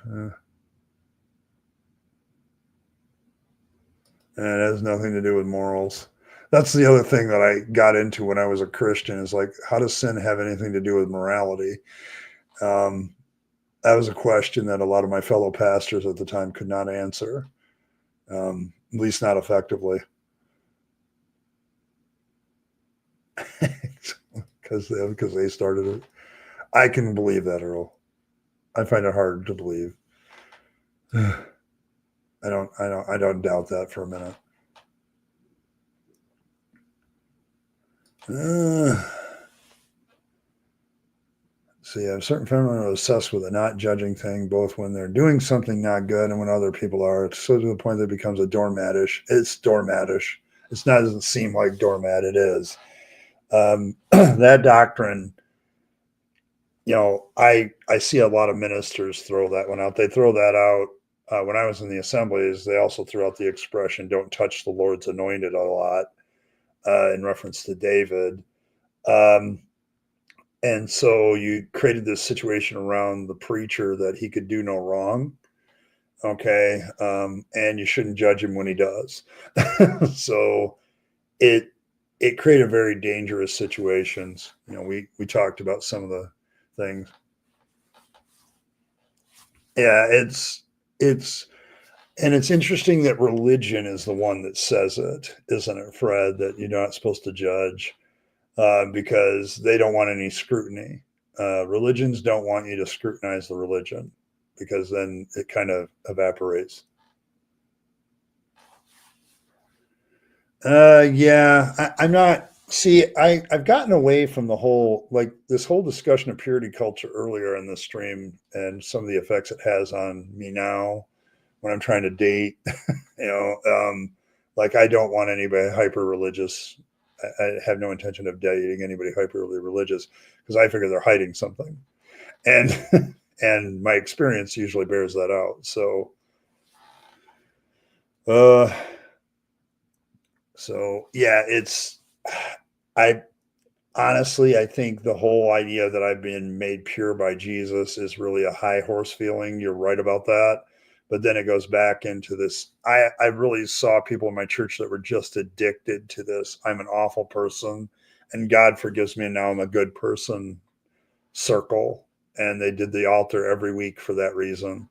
And it has nothing to do with morals. That's the other thing that I got into when I was a Christian is like, how does sin have anything to do with morality? Um, that was a question that a lot of my fellow pastors at the time could not answer, at least not effectively, because they started it. I can believe that, Earl. I find it hard to believe. I don't doubt that for a minute. So yeah, certain feminine are obsessed with the not judging thing, both when they're doing something not good and when other people are. It's so to the point that it becomes a doormatish. It's doormatish. It's not. It doesn't seem like doormat. It is. That doctrine. I see a lot of ministers throw that one out. They throw that out. When I was in the assemblies, they also threw out the expression "Don't touch the Lord's anointed" a lot in reference to David. Um, And so you created this situation around the preacher that he could do no wrong. Okay. And you shouldn't judge him when he does. So it it created very dangerous situations. We talked about some of the things. Yeah, it's and it's interesting that religion is the one that says it, isn't it, Fred? That you're not supposed to judge. Because they don't want any scrutiny. Religions don't want you to scrutinize the religion because then it kind of evaporates. Yeah, I'm not. See, I've gotten away from the whole like this whole discussion of purity culture earlier in the stream and some of the effects it has on me now when I'm trying to date. you know, um, like I don't want anybody hyper religious. I have no intention of dating anybody hyperly religious because I figure they're hiding something, and and my experience usually bears that out. Uh, so yeah, it's I honestly I think the whole idea that I've been made pure by Jesus is really a high horse feeling. You're right about that. But then it goes back into this. I really saw people in my church that were just addicted to this. I'm an awful person and God forgives me and now I'm a good person circle. And they did the altar every week for that reason.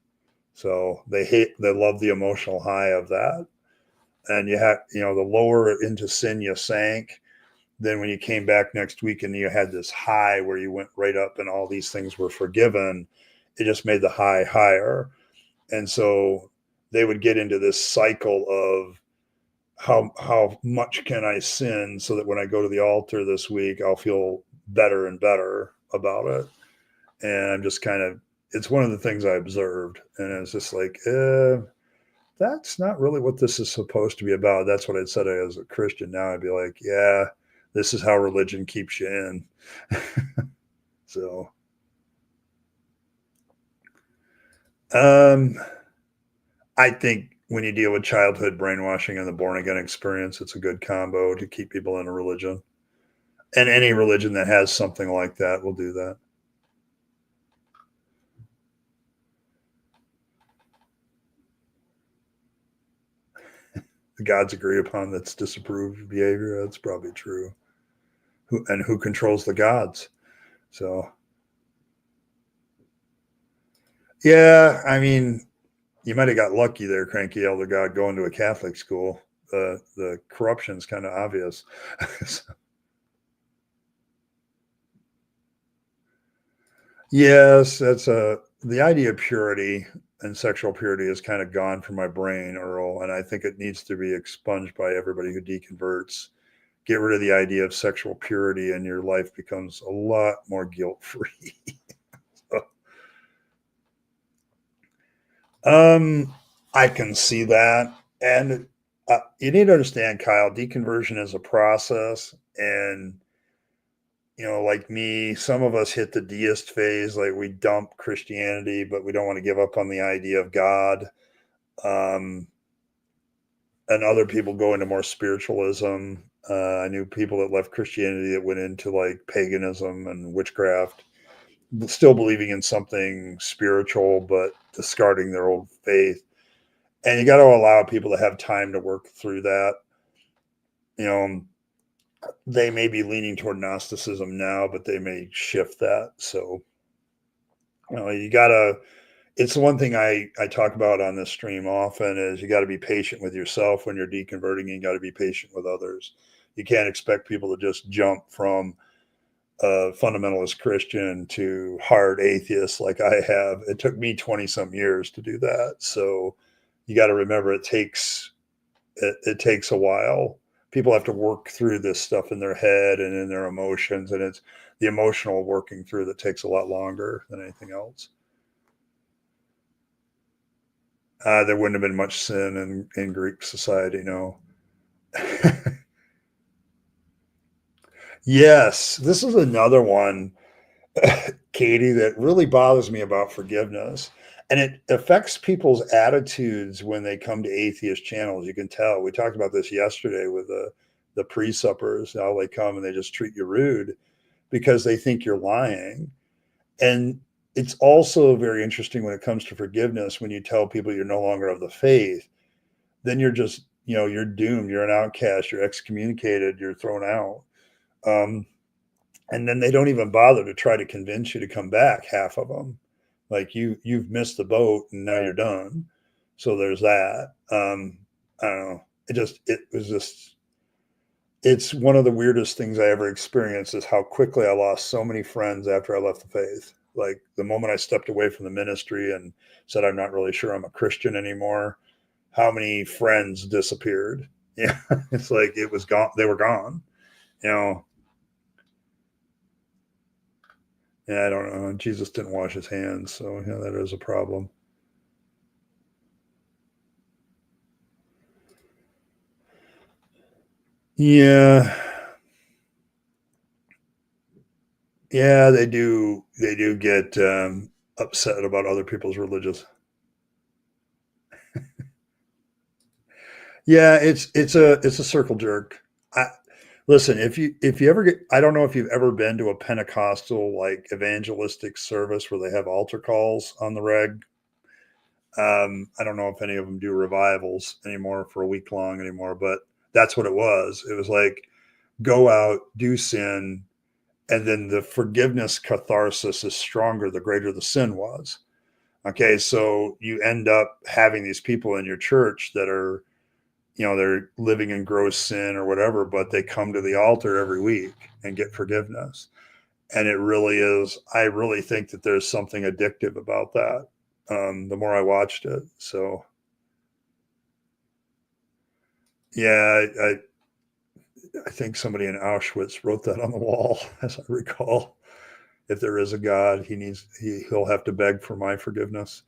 So they love the emotional high of that. And the lower into sin you sank, then when you came back next week and you had this high where you went right up and all these things were forgiven, it just made the high higher. And so they would get into this cycle of how much can I sin so that when I go to the altar this week, I'll feel better and better about it. And I'm just kind of, it's one of the things I observed. And it's just like, that's not really what this is supposed to be about. That's what I'd said as a Christian. Now I'd be like, yeah, this is how religion keeps you in. So, um, I think when you deal with childhood brainwashing and the born again experience, it's a good combo to keep people in a religion. And any religion that has something like that will do that. the gods agree upon that's disapproved behavior. That's probably true. Who controls the gods? So, yeah, I mean, you might have got lucky there, Cranky Elder God, going to a Catholic school. The corruption's kind of obvious. So, yes, the idea of purity and sexual purity is kind of gone from my brain, Earl, and I think it needs to be expunged by everybody who deconverts. Get rid of the idea of sexual purity, and your life becomes a lot more guilt free. I can see that, and you need to understand, Kyle. Deconversion is a process, and like me, some of us hit the deist phase, like we dump Christianity, but we don't want to give up on the idea of God. Um, and other people go into more spiritualism. I knew people that left Christianity that went into like paganism and witchcraft, still believing in something spiritual, but discarding their old faith. And you got to allow people to have time to work through that. You know, they may be leaning toward Gnosticism now, but they may shift that. So, you got to, it's the one thing I talk about on this stream often is you got to be patient with yourself when you're deconverting, and you got to be patient with others. You can't expect people to just jump from a fundamentalist Christian to hard atheist like I have. It took me 20 some years to do that. So you got to remember it takes a while. People have to work through this stuff in their head and in their emotions, and it's the emotional working through that takes a lot longer than anything else. There wouldn't have been much sin in Greek society, no. Yes, this is another one, Katie, that really bothers me about forgiveness. And it affects people's attitudes when they come to atheist channels. You can tell. We talked about this yesterday with the pre-suppers, how they come and they just treat you rude because they think you're lying. And it's also very interesting when it comes to forgiveness, when you tell people you're no longer of the faith, then you're just, you're doomed. You're an outcast. You're excommunicated. You're thrown out. Um, and then they don't even bother to try to convince you to come back. Half of them, like you've missed the boat and now you're done. So there's that. I don't know. It's one of the weirdest things I ever experienced is how quickly I lost so many friends after I left the faith. Like the moment I stepped away from the ministry and said, I'm not really sure I'm a Christian anymore, how many friends disappeared? Yeah. It's like it was gone. They were gone. You know, yeah, I don't know. Jesus didn't wash his hands, so yeah, that is a problem. Yeah, yeah, they do. They do get upset about other people's religious. Yeah, it's a circle jerk. I, listen, if you ever get, I don't know if you've ever been to a Pentecostal like evangelistic service where they have altar calls on the reg. I don't know if any of them do revivals anymore for a week long anymore, but that's what it was. It was like go out, do sin, and then the forgiveness catharsis is stronger the greater the sin was. Okay, so you end up having these people in your church that are, they're living in gross sin or whatever, but they come to the altar every week and get forgiveness. And it really is, I really think that there's something addictive about that. The more I watched it. So yeah, I think somebody in Auschwitz wrote that on the wall, as I recall. If there is a God, he'll have to beg for my forgiveness.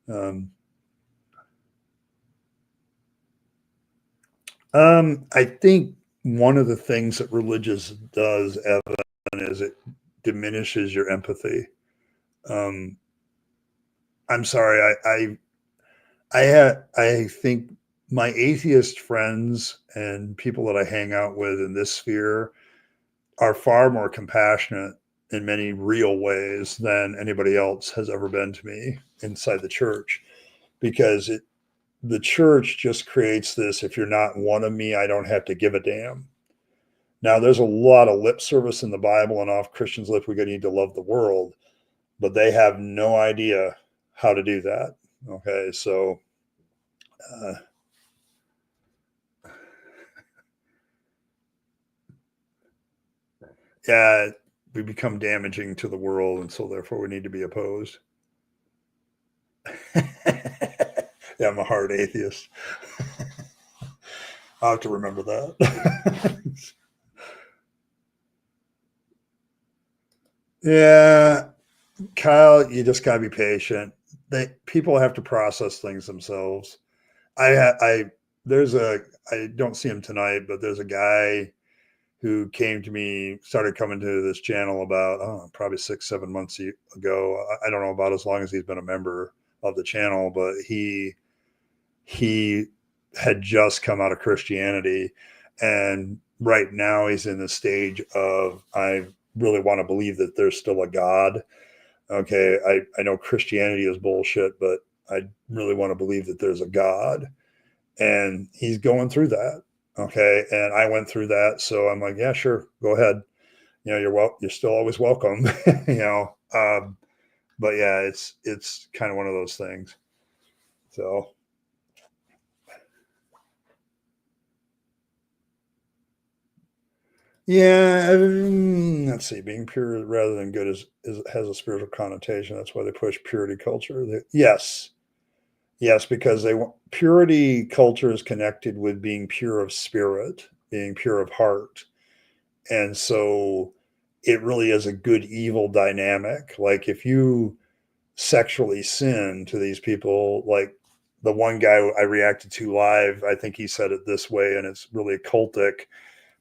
Um, I think one of the things that religious does, Evan, is it diminishes your empathy. Um, I'm sorry, I think my atheist friends and people that I hang out with in this sphere are far more compassionate in many real ways than anybody else has ever been to me inside the church because the church just creates this, if you're not one of me, I don't have to give a damn. Now, there's a lot of lip service in the Bible and off Christians' lip, we need to love the world, but they have no idea how to do that. Okay, so yeah, we become damaging to the world, and so therefore we need to be opposed. Yeah, I'm a hard atheist. I'll have to remember that. Yeah, Kyle, you just gotta be patient. People have to process things themselves. I there's a I don't see him tonight, but there's a guy who came to me, started coming to this channel about probably 6-7 months ago. I don't know about as long as he's been a member of the channel, but he had just come out of Christianity, and right now he's in the stage of, I really want to believe that there's still a God. Okay, I know Christianity is bullshit, but I really want to believe that there's a God, and he's going through that. Okay, and I went through that, so I'm like, yeah, sure, go ahead. You're still always welcome. you know, but yeah, it's kind of one of those things. So yeah, let's see. Being pure rather than good has a spiritual connotation. That's why they push purity culture. Yes, yes, because purity culture is connected with being pure of spirit, being pure of heart, and so it really is a good evil dynamic. Like if you sexually sin to these people, like the one guy I reacted to live, I think he said it this way, and it's really occultic,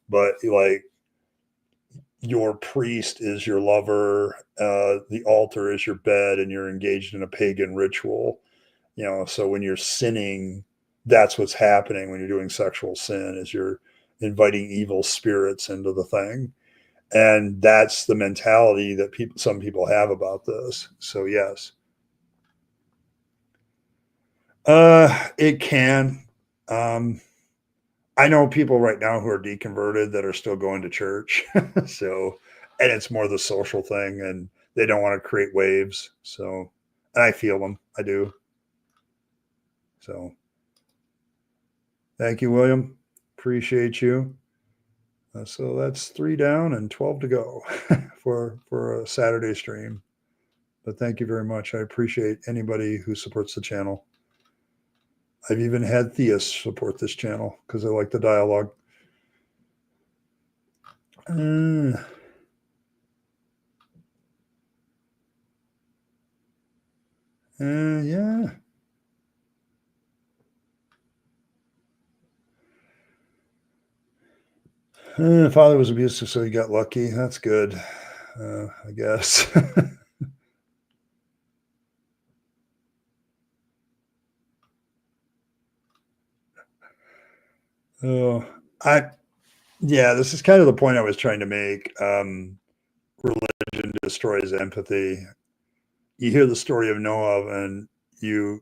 but like, your priest is your lover, the altar is your bed, and you're engaged in a pagan ritual. So when you're sinning, that's what's happening when you're doing sexual sin, is you're inviting evil spirits into the thing. And that's the mentality that some people have about this. So yes, it can. Um, I know people right now who are deconverted that are still going to church. So, and it's more the social thing, and they don't want to create waves. So, and I feel them. I do. So, thank you, William. Appreciate you. So that's 3 down and 12 to go for a Saturday stream. But thank you very much. I appreciate anybody who supports the channel. I've even had theists support this channel because I like the dialogue. Yeah. Father was abusive, so he got lucky. That's good, I guess. Oh, yeah, this is kind of the point I was trying to make. Religion destroys empathy. You hear the story of Noah, and you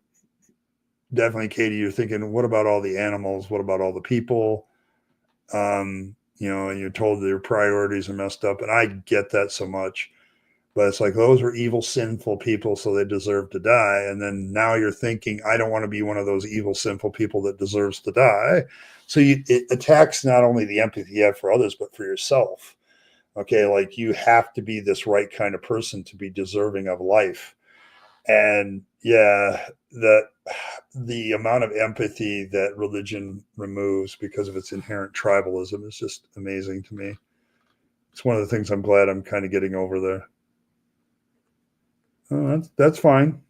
definitely, Katie, you're thinking, what about all the animals? What about all the people? And you're told their priorities are messed up. And I get that so much. But it's like, those were evil, sinful people, so they deserve to die. And then now you're thinking, I don't want to be one of those evil, sinful people that deserves to die. So it attacks not only the empathy you have for others, but for yourself. Okay, like you have to be this right kind of person to be deserving of life. And yeah, the amount of empathy that religion removes because of its inherent tribalism is just amazing to me. It's one of the things I'm glad I'm kind of getting over there. Oh, that's fine.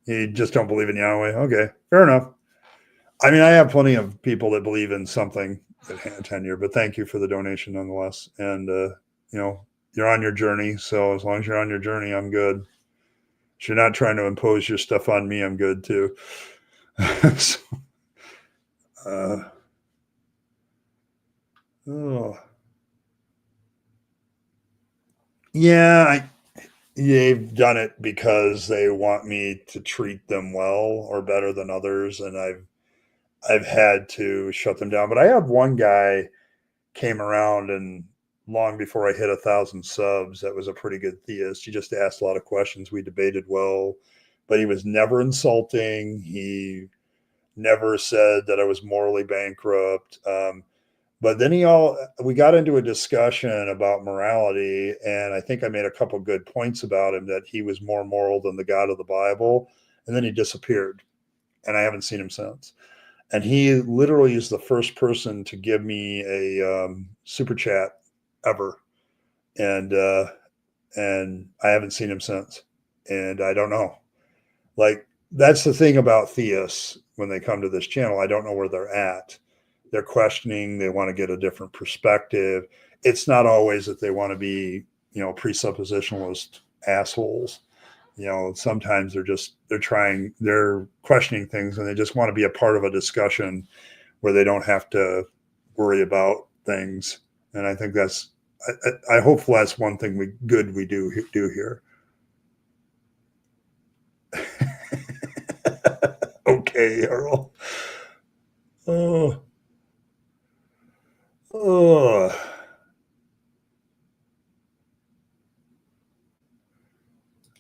You just don't believe in Yahweh. Okay, fair enough. I mean, I have plenty of people that believe in something at tenure, but thank you for the donation nonetheless. And you're on your journey, so as long as you're on your journey, I'm good. If you're not trying to impose your stuff on me, I'm good too. So, oh, yeah. they've done it because they want me to treat them well or better than others, and I've had to shut them down. But I had one guy came around and long before I hit 1,000 subs, that was a pretty good theist. He just asked a lot of questions. We debated well, but he was never insulting. He never said that I was morally bankrupt. But then we got into a discussion about morality, and I think I made a couple good points about him that he was more moral than the God of the Bible, and then he disappeared, and I haven't seen him since. And he literally is the first person to give me a super chat ever, and I haven't seen him since, and I don't know. Like, that's the thing about theists when they come to this channel. I don't know where they're at. They're questioning. They want to get a different perspective. It's not always that they want to be, presuppositionalist assholes. Sometimes they're questioning things, and they just want to be a part of a discussion where they don't have to worry about things. And I think I hope that's one thing we do here. Okay, Earl. Oh, oh.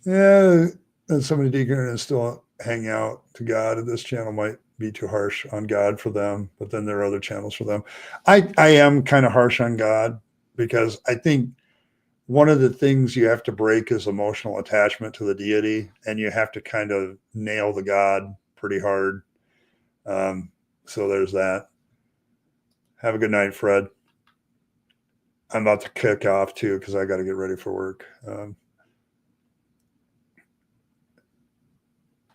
Yeah, and somebody deacon and still hang out to God. This channel might be too harsh on God for them, but then there are other channels for them. I am kind of harsh on God because I think one of the things you have to break is emotional attachment to the deity, and you have to kind of nail the God pretty hard. So there's that. Have a good night, Fred. I'm about to kick off too because I got to get ready for work.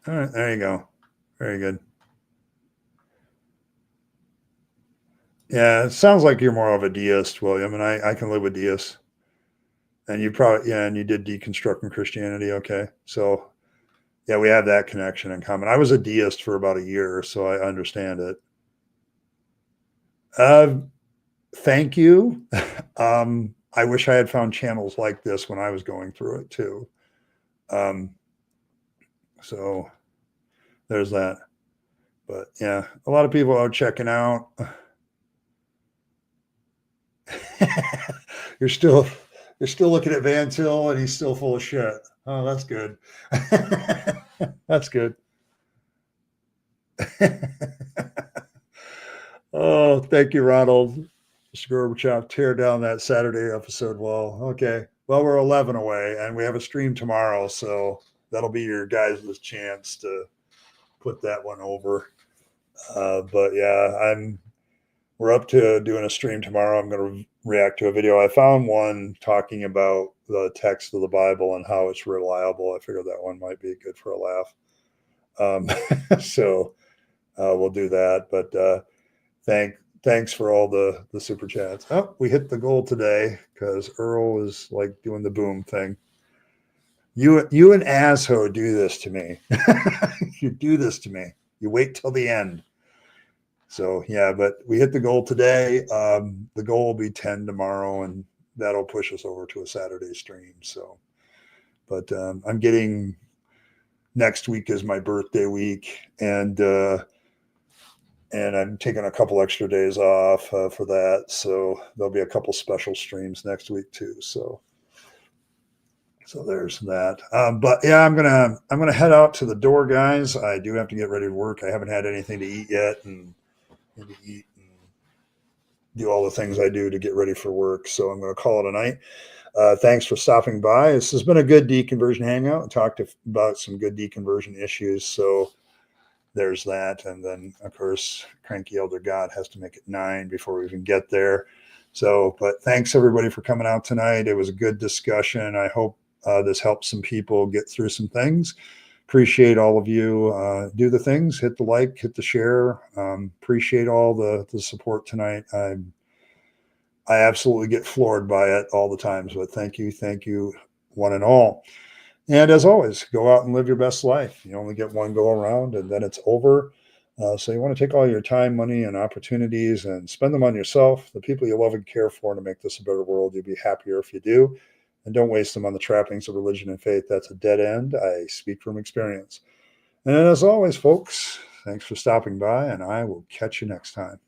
All right, there you go. Very good. Yeah, it sounds like you're more of a deist, William, and I can live with deists. And you did deconstructing Christianity. Okay. So yeah, we have that connection in common. I was a deist for about a year, so I understand it. Thank you. I wish I had found channels like this when I was going through it too. So there's that. But yeah, a lot of people are checking out. you're still looking at Van Til, and he's still full of shit. Oh, that's good. That's good. Oh, thank you, Ronald. Mr. Gorbachev, tear down that Saturday episode wall. Okay. Well, we're 11 away, and we have a stream tomorrow, so that'll be your guys' chance to put that one over. But yeah, we're up to doing a stream tomorrow. I'm going to react to a video. I found one talking about the text of the Bible and how it's reliable. I figured that one might be good for a laugh. So we'll do that. But thanks for all the super chats. Oh, we hit the goal today because Earl is like doing the boom thing. You and Asho do this to me. You do this to me. You wait till the end. So yeah, but we hit the goal today. The goal will be 10 tomorrow, and that'll push us over to a Saturday stream. So, but I'm getting next week is my birthday week, and I'm taking a couple extra days off for that. So there'll be a couple special streams next week too. So there's that. But yeah, I'm gonna head out to the door, guys. I do have to get ready to work. I haven't had anything to eat yet, and eat and do all the things I do to get ready for work. So I'm going to call it a night. Thanks for stopping by. This has been a good deconversion hangout. I talked about some good deconversion issues. So there's that. And then, of course, Cranky Elder God has to make it 9 before we even get there. So, but thanks everybody for coming out tonight. It was a good discussion. I hope this helps some people get through some things. Appreciate all of you. Do the things, hit the like, hit the share. Appreciate all the support tonight. I absolutely get floored by it all the times, but thank you, one and all. And as always, go out and live your best life. You only get one go around, and then it's over. So you want to take all your time, money, and opportunities and spend them on yourself, the people you love and care for, to make this a better world. You'll be happier if you do. and don't waste them on the trappings of religion and faith. That's a dead end. I speak from experience. And as always, folks, thanks for stopping by, and I will catch you next time.